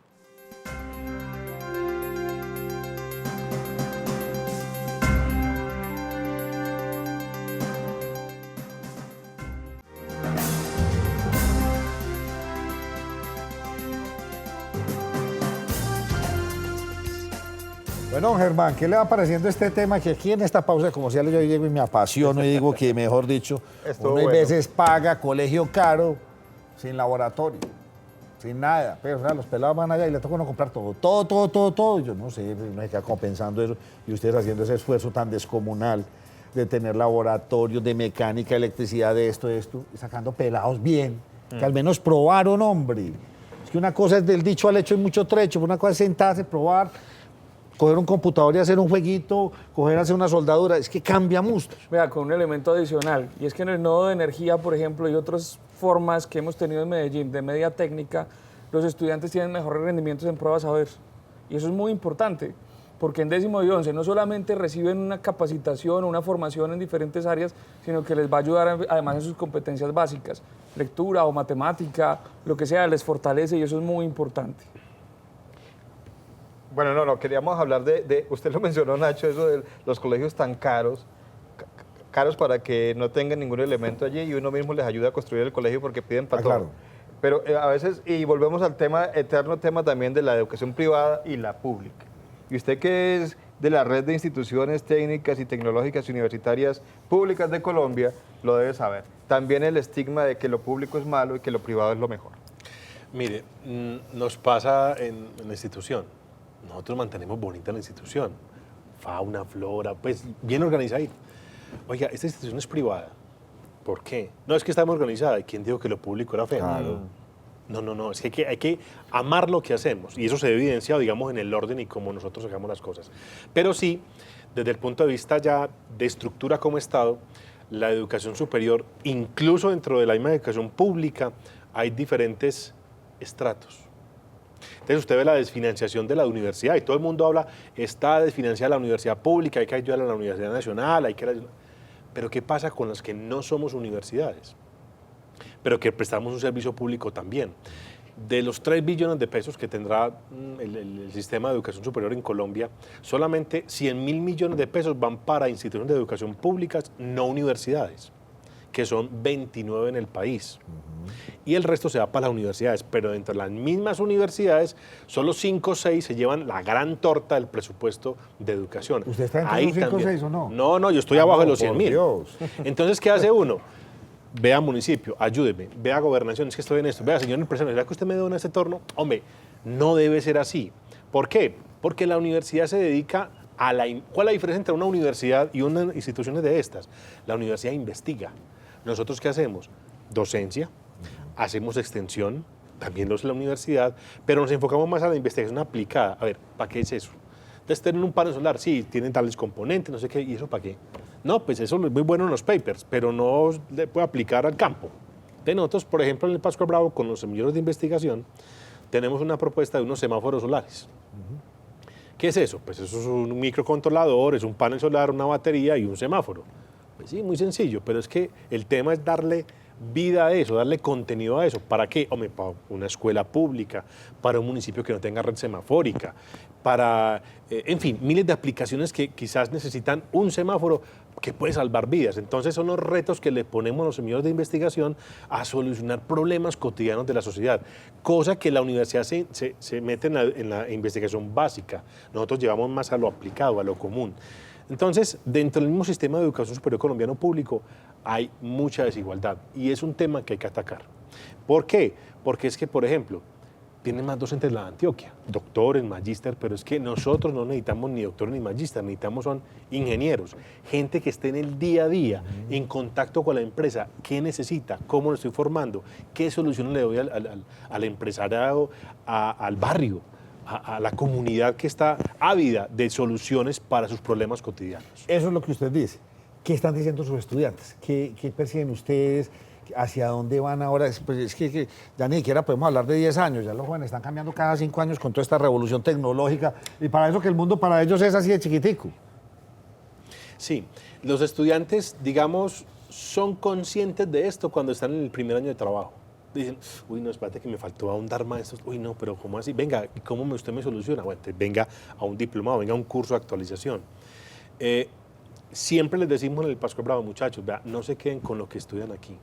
Bueno, Germán, ¿qué le va pareciendo este tema? Que aquí en esta pausa comercial yo llego y me apasiono y digo que, mejor dicho, uno a veces paga colegio caro, sin laboratorio, sin nada. Pero los pelados van allá y le toca uno comprar todo. Yo no sé, no se queda compensando eso. Y ustedes haciendo ese esfuerzo tan descomunal de tener laboratorios de mecánica, electricidad, de esto, y sacando pelados bien, que al menos probaron, hombre. Es que una cosa es del dicho al hecho, hay mucho trecho, una cosa es sentarse, probar, coger un computador y hacer un jueguito, hacer una soldadura, es que cambia mucho. Vea, con un elemento adicional, y es que en el nodo de energía, por ejemplo, y otras formas que hemos tenido en Medellín de media técnica, los estudiantes tienen mejores rendimientos en pruebas a ver. Y eso es muy importante, porque en 10º y 11 no solamente reciben una capacitación o una formación en diferentes áreas, sino que les va a ayudar además en sus competencias básicas, lectura o matemática, lo que sea, les fortalece y eso es muy importante. Bueno, no, queríamos hablar usted lo mencionó, Nacho, eso de los colegios tan caros, caros para que no tengan ningún elemento allí y uno mismo les ayuda a construir el colegio porque piden para todo. Claro. Pero a veces, y volvemos al eterno tema también de la educación privada y la pública. Y usted que es de la red de instituciones técnicas y tecnológicas y universitarias públicas de Colombia, lo debe saber. También el estigma de que lo público es malo y que lo privado es lo mejor. Mire, nos pasa en la institución. Nosotros mantenemos bonita la institución. Fauna, flora, pues bien organizada. Oiga, esta institución es privada. ¿Por qué? No, es que está muy organizada. ¿Y quién dijo que lo público era feo? Claro. No, es que hay que amar lo que hacemos. Y eso se evidencia, digamos, en el orden y cómo nosotros hagamos las cosas. Pero sí, desde el punto de vista ya de estructura como Estado, la educación superior, incluso dentro de la misma educación pública, hay diferentes estratos. Entonces usted ve la desfinanciación de la universidad y todo el mundo habla, está desfinanciada la universidad pública, hay que ayudar a la Universidad Nacional, hay que... Pero ¿qué pasa con las que no somos universidades? Pero que prestamos un servicio público también. De los 3 billones de pesos que tendrá el sistema de educación superior en Colombia, solamente 100.000 millones de pesos van para instituciones de educación públicas, no universidades, que son 29 en el país. Y el resto se va para las universidades, pero dentro de las mismas universidades, solo 5 o 6 se llevan la gran torta del presupuesto de educación. ¿Usted está entre los 5 o 6 o no? No, yo estoy abajo de los por 100.000. Dios. Entonces, ¿qué hace uno? Vea municipio, ayúdeme, vea gobernación, es que estoy en esto, vea señor empresario, ¿será que usted me dona este torno? Hombre, no debe ser así. ¿Por qué? Porque la universidad se dedica a la... ¿Cuál es la diferencia entre una universidad y unas instituciones de estas? La universidad investiga. ¿Nosotros qué hacemos? Docencia, hacemos extensión, también lo es la universidad, pero nos enfocamos más a la investigación aplicada. A ver, ¿para qué es eso? Entonces, tienen un panel solar, sí, tienen tales componentes, no sé qué, ¿y eso para qué? No, pues eso es muy bueno en los papers, pero no le puede aplicar al campo. Entonces, nosotros, por ejemplo, en el Pascual Bravo, con los semilleros de investigación, tenemos una propuesta de unos semáforos solares. ¿Qué es eso? Pues eso es un microcontrolador, es un panel solar, una batería y un semáforo. Pues sí, muy sencillo, pero es que el tema es darle vida a eso, darle contenido a eso. ¿Para qué? Hombre, para una escuela pública, para un municipio que no tenga red semafórica, para, en fin, miles de aplicaciones que quizás necesitan un semáforo que puede salvar vidas. Entonces son los retos que le ponemos a los semilleros de investigación a solucionar problemas cotidianos de la sociedad, cosa que la universidad se mete en la investigación básica. Nosotros llevamos más a lo aplicado, a lo común. Entonces, dentro del mismo sistema de educación superior colombiano público hay mucha desigualdad y es un tema que hay que atacar. ¿Por qué? Porque es que, por ejemplo, tienen más docentes la de Antioquia, doctores, magíster, pero es que nosotros no necesitamos ni doctores ni magíster, necesitamos son ingenieros, gente que esté en el día a día, en contacto con la empresa, qué necesita, cómo lo estoy formando, qué soluciones le doy al empresariado, al barrio, a la comunidad que está ávida de soluciones para sus problemas cotidianos. Eso es lo que usted dice. ¿Qué están diciendo sus estudiantes? ¿Qué persiguen ustedes? ¿Hacia dónde van ahora? Pues es que ya ni siquiera podemos hablar de 10 años, ya los jóvenes están cambiando cada 5 años con toda esta revolución tecnológica y para eso que el mundo para ellos es así de chiquitico. Sí, los estudiantes, digamos, son conscientes de esto cuando están en el primer año de trabajo. Dicen, uy, no, espérate que me faltó ahondar más esto. Uy, no, pero ¿cómo así? Venga, ¿cómo usted me soluciona? Bueno, entonces venga a un diplomado, venga a un curso de actualización. Siempre les decimos en el Pascual Bravo, muchachos, vea, no se queden con lo que estudian aquí.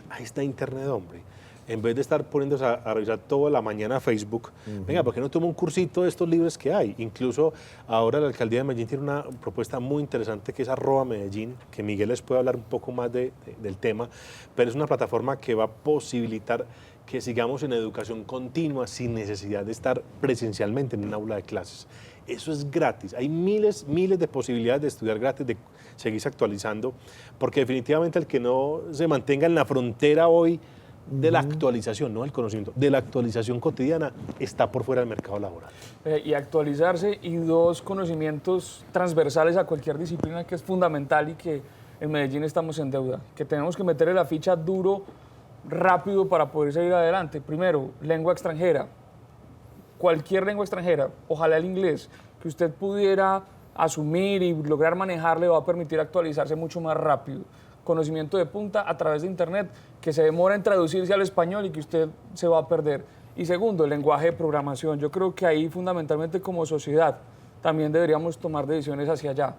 Ahí está Internet, hombre. En vez de estar poniéndose a revisar toda la mañana Facebook, venga, ¿por qué no toma un cursito de estos libros que hay? Incluso ahora la Alcaldía de Medellín tiene una propuesta muy interesante que es @Medellín, que Miguel les puede hablar un poco más del tema, pero es una plataforma que va a posibilitar que sigamos en educación continua sin necesidad de estar presencialmente en un aula de clases. Eso es gratis. Hay miles de posibilidades de estudiar gratis, de seguirse actualizando, porque definitivamente el que no se mantenga en la frontera hoy de la actualización, no del conocimiento, de la actualización cotidiana, está por fuera del mercado laboral. Y actualizarse y 2 conocimientos transversales a cualquier disciplina que es fundamental y que en Medellín estamos en deuda, que tenemos que meterle la ficha duro, rápido para poder seguir adelante. Primero, lengua extranjera. Cualquier lengua extranjera, ojalá el inglés, que usted pudiera asumir y lograr manejar, le va a permitir actualizarse mucho más rápido. Conocimiento de punta a través de Internet, que se demora en traducirse al español y que usted se va a perder. Y segundo, el lenguaje de programación. Yo creo que ahí fundamentalmente como sociedad también deberíamos tomar decisiones hacia allá.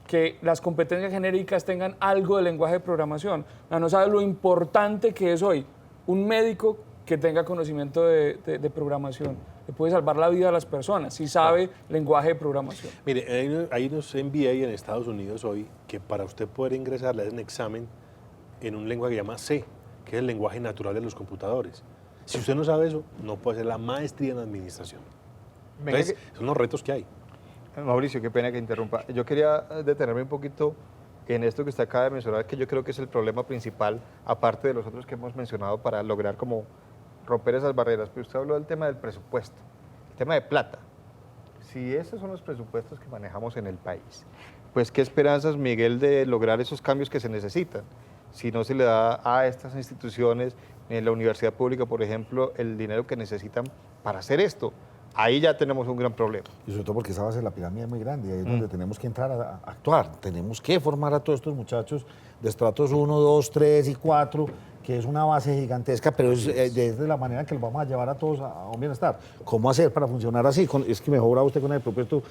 Que las competencias genéricas tengan algo de lenguaje de programación. No sabe lo importante que es hoy un médico que tenga conocimiento de programación. Le puede salvar la vida a las personas si sabe lenguaje de programación. Mire, hay unos MBA en Estados Unidos hoy que para usted poder ingresar le hacen examen en un lenguaje que se llama C, que es el lenguaje natural de los computadores. Si usted no sabe eso, no puede hacer la maestría en administración. Entonces, son los retos que hay. Mauricio, qué pena que interrumpa. Yo quería detenerme un poquito en esto que usted acaba de mencionar, que yo creo que es el problema principal, aparte de los otros que hemos mencionado, para lograr como romper esas barreras. Pero usted habló del tema del presupuesto, el tema de plata. Si esos son los presupuestos que manejamos en el país, pues qué esperanzas, Miguel, de lograr esos cambios que se necesitan. Si no se le da a estas instituciones, en la universidad pública, por ejemplo, el dinero que necesitan para hacer esto. Ahí ya tenemos un gran problema. Y sobre todo porque esa base de la pirámide es muy grande y ahí es donde tenemos que entrar a actuar. Tenemos que formar a todos estos muchachos de estratos 1, 2, 3 y 4, que es una base gigantesca, pero es de la manera que los vamos a llevar a todos a un bienestar. ¿Cómo hacer para funcionar así? Es que mejora usted con el propuesto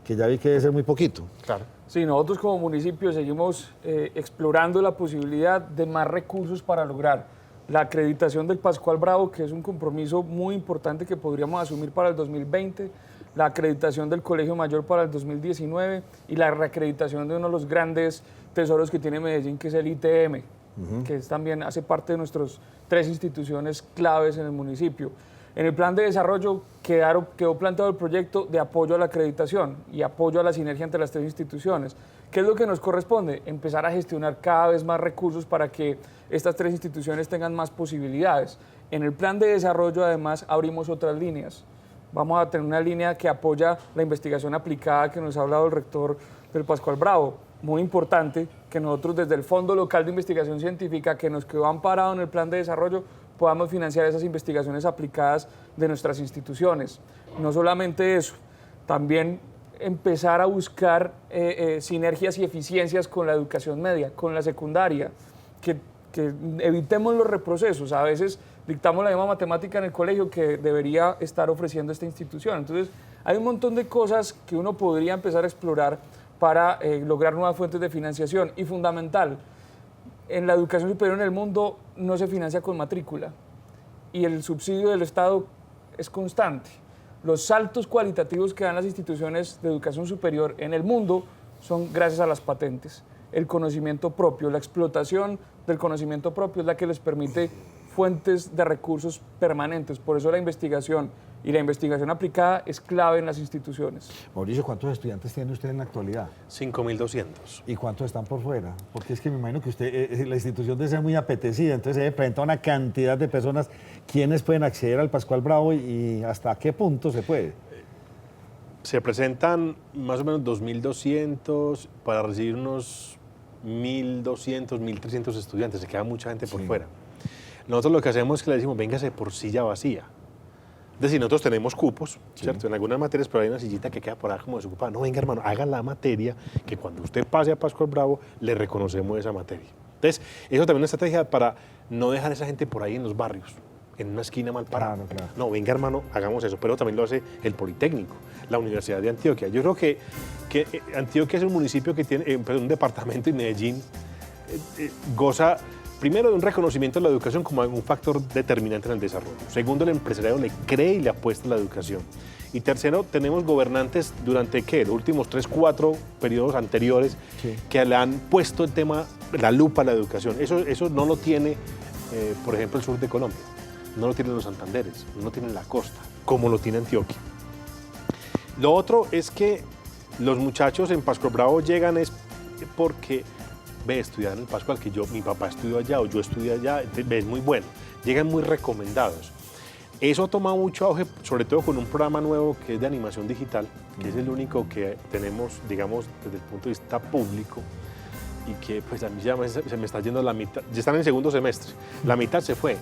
que ya vi que debe ser muy poquito. Claro. Sí, nosotros como municipio seguimos explorando la posibilidad de más recursos para lograr la acreditación del Pascual Bravo, que es un compromiso muy importante que podríamos asumir para el 2020, la acreditación del Colegio Mayor para el 2019 y la reacreditación de uno de los grandes tesoros que tiene Medellín, que es el ITM, que también hace parte de nuestras 3 instituciones claves en el municipio. En el plan de desarrollo quedó planteado el proyecto de apoyo a la acreditación y apoyo a la sinergia entre las 3 instituciones. ¿Qué es lo que nos corresponde? Empezar a gestionar cada vez más recursos para que estas 3 instituciones tengan más posibilidades. En el plan de desarrollo, además, abrimos otras líneas. Vamos a tener una línea que apoya la investigación aplicada que nos ha hablado el rector del Pascual Bravo. Muy importante que nosotros desde el Fondo Local de Investigación Científica, que nos quedó amparado en el plan de desarrollo, podamos financiar esas investigaciones aplicadas de nuestras instituciones. No solamente eso, también empezar a buscar sinergias y eficiencias con la educación media, con la secundaria, que evitemos los reprocesos. A veces dictamos la misma matemática en el colegio que debería estar ofreciendo esta institución. Entonces, hay un montón de cosas que uno podría empezar a explorar para lograr nuevas fuentes de financiación. Y fundamental, en la educación superior en el mundo no se financia con matrícula y el subsidio del Estado es constante. Los saltos cualitativos que dan las instituciones de educación superior en el mundo son gracias a las patentes. El conocimiento propio, la explotación del conocimiento propio es la que les permite fuentes de recursos permanentes. Por eso la investigación y la investigación aplicada es clave en las instituciones. Mauricio, ¿cuántos estudiantes tiene usted en la actualidad? 5.200. ¿Y cuántos están por fuera? Porque es que me imagino que usted, la institución debe ser muy apetecida, entonces se presenta una cantidad de personas. ¿Quiénes pueden acceder al Pascual Bravo y hasta qué punto se puede? Se presentan más o menos 2.200 para recibir unos 1.200, 1.300 estudiantes. Se queda mucha gente por fuera. Nosotros lo que hacemos es que le decimos, véngase por silla vacía. Es decir, nosotros tenemos cupos, ¿cierto? En algunas materias, pero hay una sillita que queda por ahí como desocupada. No, venga, hermano, haga la materia, que cuando usted pase a Pascual Bravo, le reconocemos esa materia. Entonces, eso también es una estrategia para no dejar a esa gente por ahí en los barrios, en una esquina mal parada. Claro. No, venga, hermano, hagamos eso. Pero también lo hace el Politécnico, la Universidad de Antioquia. Yo creo que Antioquia es un municipio que tiene, un departamento, y Medellín goza primero de un reconocimiento de la educación como un factor determinante en el desarrollo. Segundo, el empresariado le cree y le apuesta a la educación. Y tercero, tenemos gobernantes durante los últimos 3, 4 periodos anteriores que le han puesto el tema, la lupa a la educación. Eso no lo tiene, por ejemplo, el sur de Colombia. No lo tienen los Santanderes, no lo tienen la costa, como lo tiene Antioquia. Lo otro es que los muchachos en Pascual Bravo llegan es porque estudiar en el Pascual, que mi papá estudió allá o yo estudié allá, es muy bueno. Llegan muy recomendados. Eso ha tomado mucho auge, sobre todo con un programa nuevo que es de animación digital, que es el único que tenemos, digamos, desde el punto de vista público, y que pues a mí ya se me está yendo la mitad. Ya están en segundo semestre, la mitad se fue.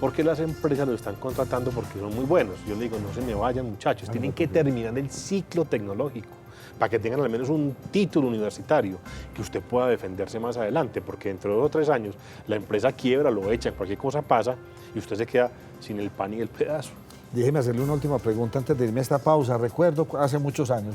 Porque las empresas lo están contratando porque son muy buenos. Yo le digo, no se me vayan, muchachos, tienen que terminar el ciclo tecnológico para que tengan al menos un título universitario que usted pueda defenderse más adelante, porque dentro de 2 o 3 años la empresa quiebra, lo echan, cualquier cosa pasa y usted se queda sin el pan y el pedazo. déjeme hacerle una última pregunta antes de irme a esta pausa. Recuerdo hace muchos años,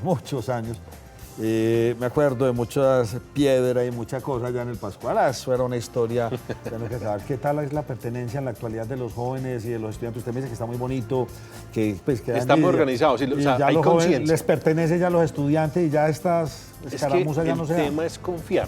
me acuerdo de muchas piedras y muchas cosas allá en el Pascual. Eso era una historia. Tengo que saber qué tal es la pertenencia en la actualidad de los jóvenes y de los estudiantes. Usted me dice que está muy bonito, que pues que estamos organizados, sí, o sea, ya hay los jóvenes conciencia. les pertenece ya a los estudiantes y ya estas escaramuzas ya no se dan. El tema es confiar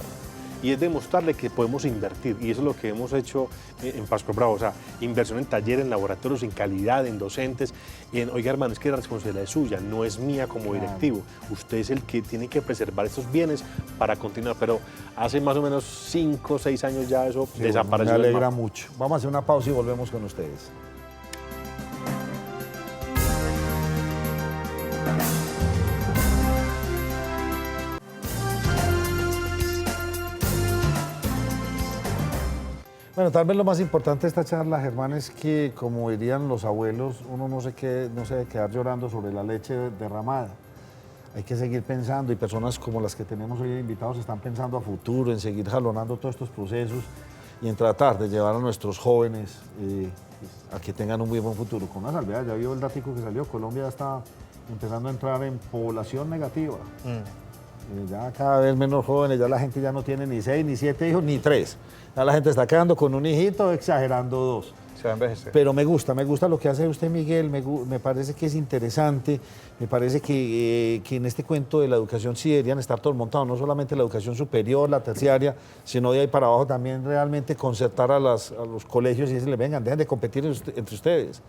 y es demostrarle que podemos invertir, y eso es lo que hemos hecho en Pascual Bravo, o sea, inversión en talleres, en laboratorios, en calidad, en docentes, y oiga hermano, es que la responsabilidad es suya, no es mía como directivo, usted es el que tiene que preservar estos bienes para continuar, pero hace más o menos 5 o 6 años ya eso Sí, desapareció. me del alegra mapa. mucho. Vamos a hacer una pausa y volvemos con ustedes. Bueno, tal vez lo más importante de esta charla, Germán, es que, como dirían los abuelos, uno no se debe quedar llorando sobre la leche derramada. Hay que seguir pensando, y personas como las que tenemos hoy invitados están pensando a futuro, en seguir jalonando todos estos procesos y en tratar de llevar a nuestros jóvenes a que tengan un muy buen futuro. Con una salvedad, ya vio el datico que salió, Colombia ya está empezando a entrar en población negativa. Ya cada vez menos jóvenes, ya la gente ya no tiene ni 6, ni 7 hijos, ni 3. Ya la gente está quedando con un hijito, exagerando 2. Se va a envejecer. Pero me gusta lo que hace usted, Miguel, me parece que es interesante, me parece que en este cuento de la educación sí deberían estar todos montados, no solamente la educación superior, la terciaria, sino de ahí para abajo también realmente concertar a los colegios y decirles, vengan, dejen de competir entre ustedes.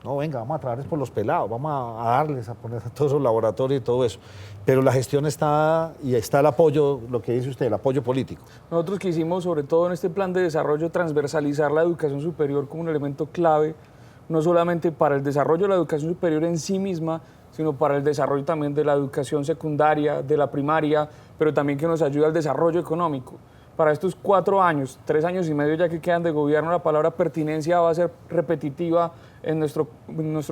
No, venga, vamos a trabajar por los pelados, vamos a darles, a poner todos esos laboratorios y todo eso. Pero la gestión está, y está el apoyo, lo que dice usted, el apoyo político. Nosotros quisimos, sobre todo en este plan de desarrollo, transversalizar la educación superior como un elemento clave, no solamente para el desarrollo de la educación superior en sí misma, sino para el desarrollo también de la educación secundaria, de la primaria, pero también que nos ayude al desarrollo económico. Para estos 4 años, 3 años y medio ya que quedan de gobierno, la palabra pertinencia va a ser repetitiva en nuestro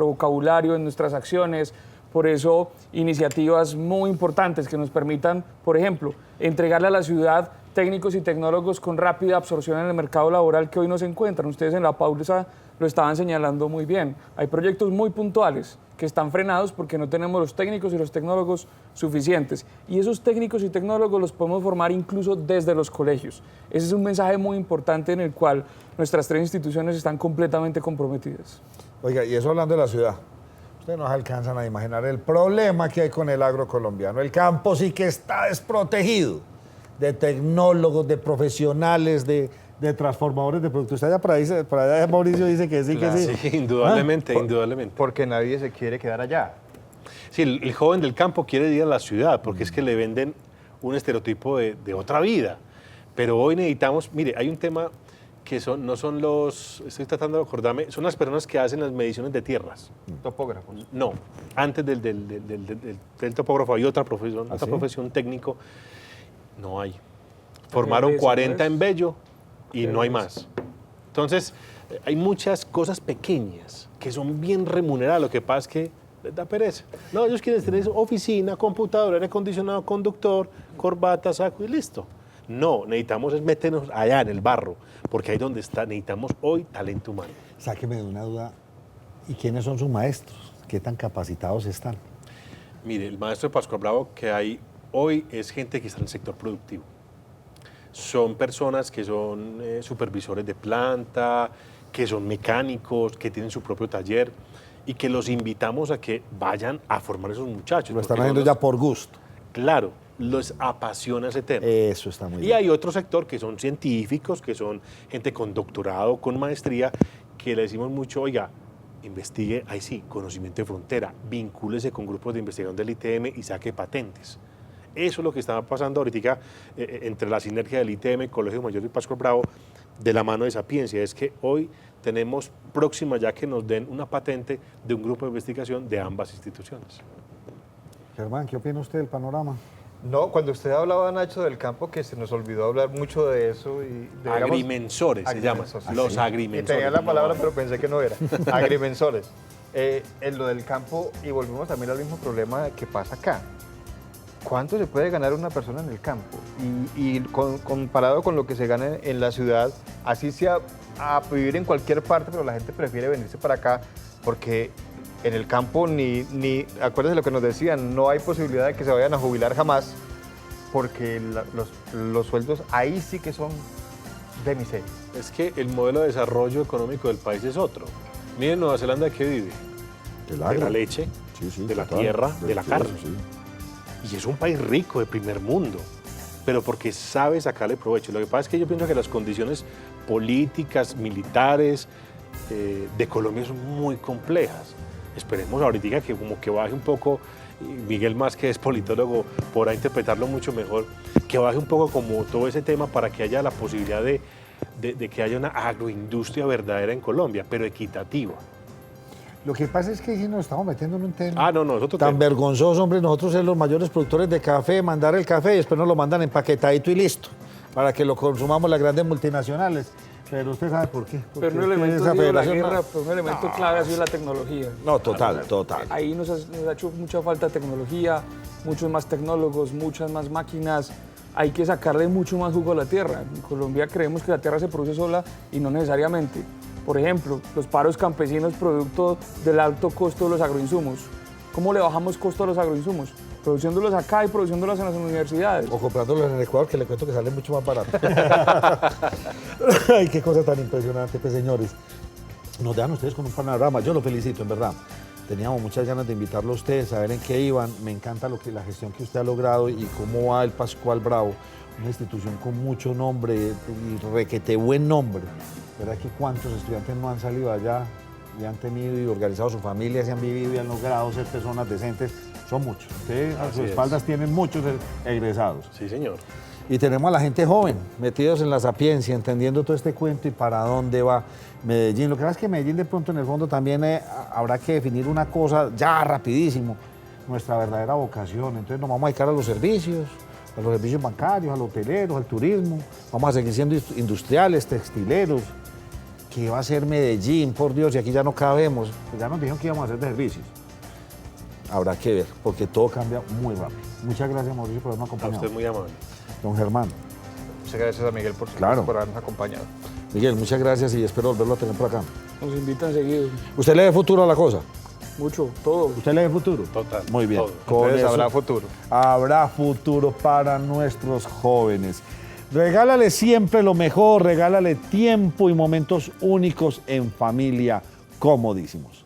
vocabulario, en nuestras acciones. Por eso, iniciativas muy importantes que nos permitan, por ejemplo, entregarle a la ciudad técnicos y tecnólogos con rápida absorción en el mercado laboral que hoy no se encuentran. Ustedes en la pausa lo estaban señalando muy bien. Hay proyectos muy puntuales que están frenados porque no tenemos los técnicos y los tecnólogos suficientes. Y esos técnicos y tecnólogos los podemos formar incluso desde los colegios. Ese es un mensaje muy importante en el cual nuestras 3 instituciones están completamente comprometidas. Oiga, y eso hablando de la ciudad, ustedes no se alcanzan a imaginar el problema que hay con el agro colombiano. El campo sí que está desprotegido de tecnólogos, de profesionales, de transformadores de productos. Usted allá por allá Mauricio dice que sí, Claro, que sí. sí, indudablemente, indudablemente. Porque nadie se quiere quedar allá. Sí, el joven del campo quiere ir a la ciudad porque es que le venden un estereotipo de otra vida. Pero hoy necesitamos, mire, hay un tema que no son los, estoy tratando de acordarme, son las personas que hacen las mediciones de tierras. Topógrafos. No, antes del topógrafo hay otra profesión técnico, no hay. Formaron 40 en Bello y no hay más. Entonces, hay muchas cosas pequeñas que son bien remuneradas, lo que pasa es que les da pereza. No, ellos quieren tener oficina, computador, aire acondicionado, conductor, corbata, saco y listo. No, necesitamos es meternos allá en el barro, porque ahí donde está, necesitamos hoy talento humano. Sáqueme de una duda, ¿y quiénes son sus maestros? ¿Qué tan capacitados están? Mire, el maestro de Pascual Bravo que hay hoy es gente que está en el sector productivo. Son personas que son supervisores de planta, que son mecánicos, que tienen su propio taller y que los invitamos a que vayan a formar a esos muchachos. Lo están porque haciendo ya por gusto. Claro, los apasiona ese tema. Eso está muy Y bien. hay otro sector que son científicos, que son gente con doctorado, con maestría, que le decimos mucho, oiga, investigue, ahí sí, conocimiento de frontera, vincúlese con grupos de investigación del ITM y saque patentes. Eso es lo que está pasando ahorita entre la sinergia del ITM, Colegio Mayor y Pascual Bravo, de la mano de Sapiencia. Es que hoy tenemos próxima ya que nos den una patente de un grupo de investigación de ambas instituciones. Germán, ¿qué opina usted del panorama? No, cuando usted hablaba, Nacho, del campo, que se nos olvidó hablar mucho de eso. Agrimensores se llaman, los Y agrimensores. tenía la palabra, No. pero pensé que no era. Agrimensores. En lo del campo, y volvemos también al mismo problema que pasa acá. ¿Cuánto se puede ganar una persona en el campo? Y comparado con lo que se gana en la ciudad, así sea a vivir en cualquier parte, pero la gente prefiere venirse para acá porque en el campo acuérdense lo que nos decían, no hay posibilidad de que se vayan a jubilar jamás, porque los sueldos ahí sí que son de miseria. Es que el modelo de desarrollo económico del país es otro. Miren Nueva Zelanda, ¿de qué vive? El De agro. la leche, Sí, de la total. tierra, de la Sí, carne. sí. Y es un país rico, de primer mundo, pero porque sabe sacarle provecho. Lo que pasa es que yo pienso que las condiciones políticas, militares de Colombia son muy complejas. Esperemos ahorita que como que baje un poco, y Miguel más que es politólogo podrá interpretarlo mucho mejor, que baje un poco como todo ese tema para que haya la posibilidad de que haya una agroindustria verdadera en Colombia, pero equitativa. Lo que pasa es que si nos estamos metiendo en un tema Ah, no, nosotros tan vergonzoso, hombre, nosotros ser los mayores productores de café, mandar el café y después nos lo mandan empaquetadito y listo, para que lo consumamos las grandes multinacionales. Pero usted sabe por qué. Porque Pero un es que elemento, esa ha sido la federación guerra, no- pero un elemento clave ha sido la tecnología. No, total, total. Ahí nos ha hecho mucha falta tecnología, muchos más tecnólogos, muchas más máquinas. Hay que sacarle mucho más jugo a la tierra. En Colombia creemos que la tierra se produce sola y no necesariamente. Por ejemplo, los paros campesinos producto del alto costo de los agroinsumos. ¿Cómo le bajamos costo a los agroinsumos? Produciéndolos acá y produciéndolos en las universidades. O comprándolos en el Ecuador, que le cuento que sale mucho más barato. Ay, qué cosa tan impresionante, pues, señores. Nos dejan ustedes con un panorama. Yo lo felicito, en verdad. Teníamos muchas ganas de invitarlo a ustedes, saber en qué iban. Me encanta la gestión que usted ha logrado y cómo va el Pascual Bravo. Una institución con mucho nombre y requete buen nombre. ¿Verdad que cuántos estudiantes no han salido allá y han tenido y organizado sus familias y han vivido y han logrado ser personas decentes? Son muchos. Ustedes a sus espaldas tienen muchos egresados. Sí, señor. Y tenemos a la gente joven, metidos en la sapiencia, entendiendo todo este cuento y para dónde va Medellín. Lo que pasa es que Medellín de pronto en el fondo también habrá que definir una cosa ya rapidísimo, nuestra verdadera vocación. Entonces nos vamos a dedicar a los servicios bancarios, a los hoteleros, al turismo. Vamos a seguir siendo industriales, textileros. ¿Qué va a ser Medellín? Por Dios, y aquí ya no cabemos. Pues ya nos dijeron que íbamos a hacer de servicios. Habrá que ver, porque todo cambia muy rápido. Muchas gracias, Mauricio, por habernos A acompañado. usted muy amable. Don Germán. Muchas gracias a Miguel Claro. por habernos acompañado. Miguel, muchas gracias y espero volverlo a tener por acá. Nos invitan seguido. ¿Usted le ve futuro a la cosa? Mucho, todo. ¿Usted le ve futuro? Total. Muy bien. todo. Con Entonces eso habrá futuro. habrá futuro para nuestros jóvenes. Regálale siempre lo mejor, regálale tiempo y momentos únicos en familia, comodísimos.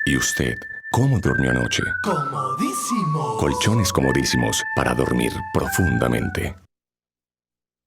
¿Y usted cómo durmió anoche? Comodísimo. Colchones comodísimos para dormir profundamente.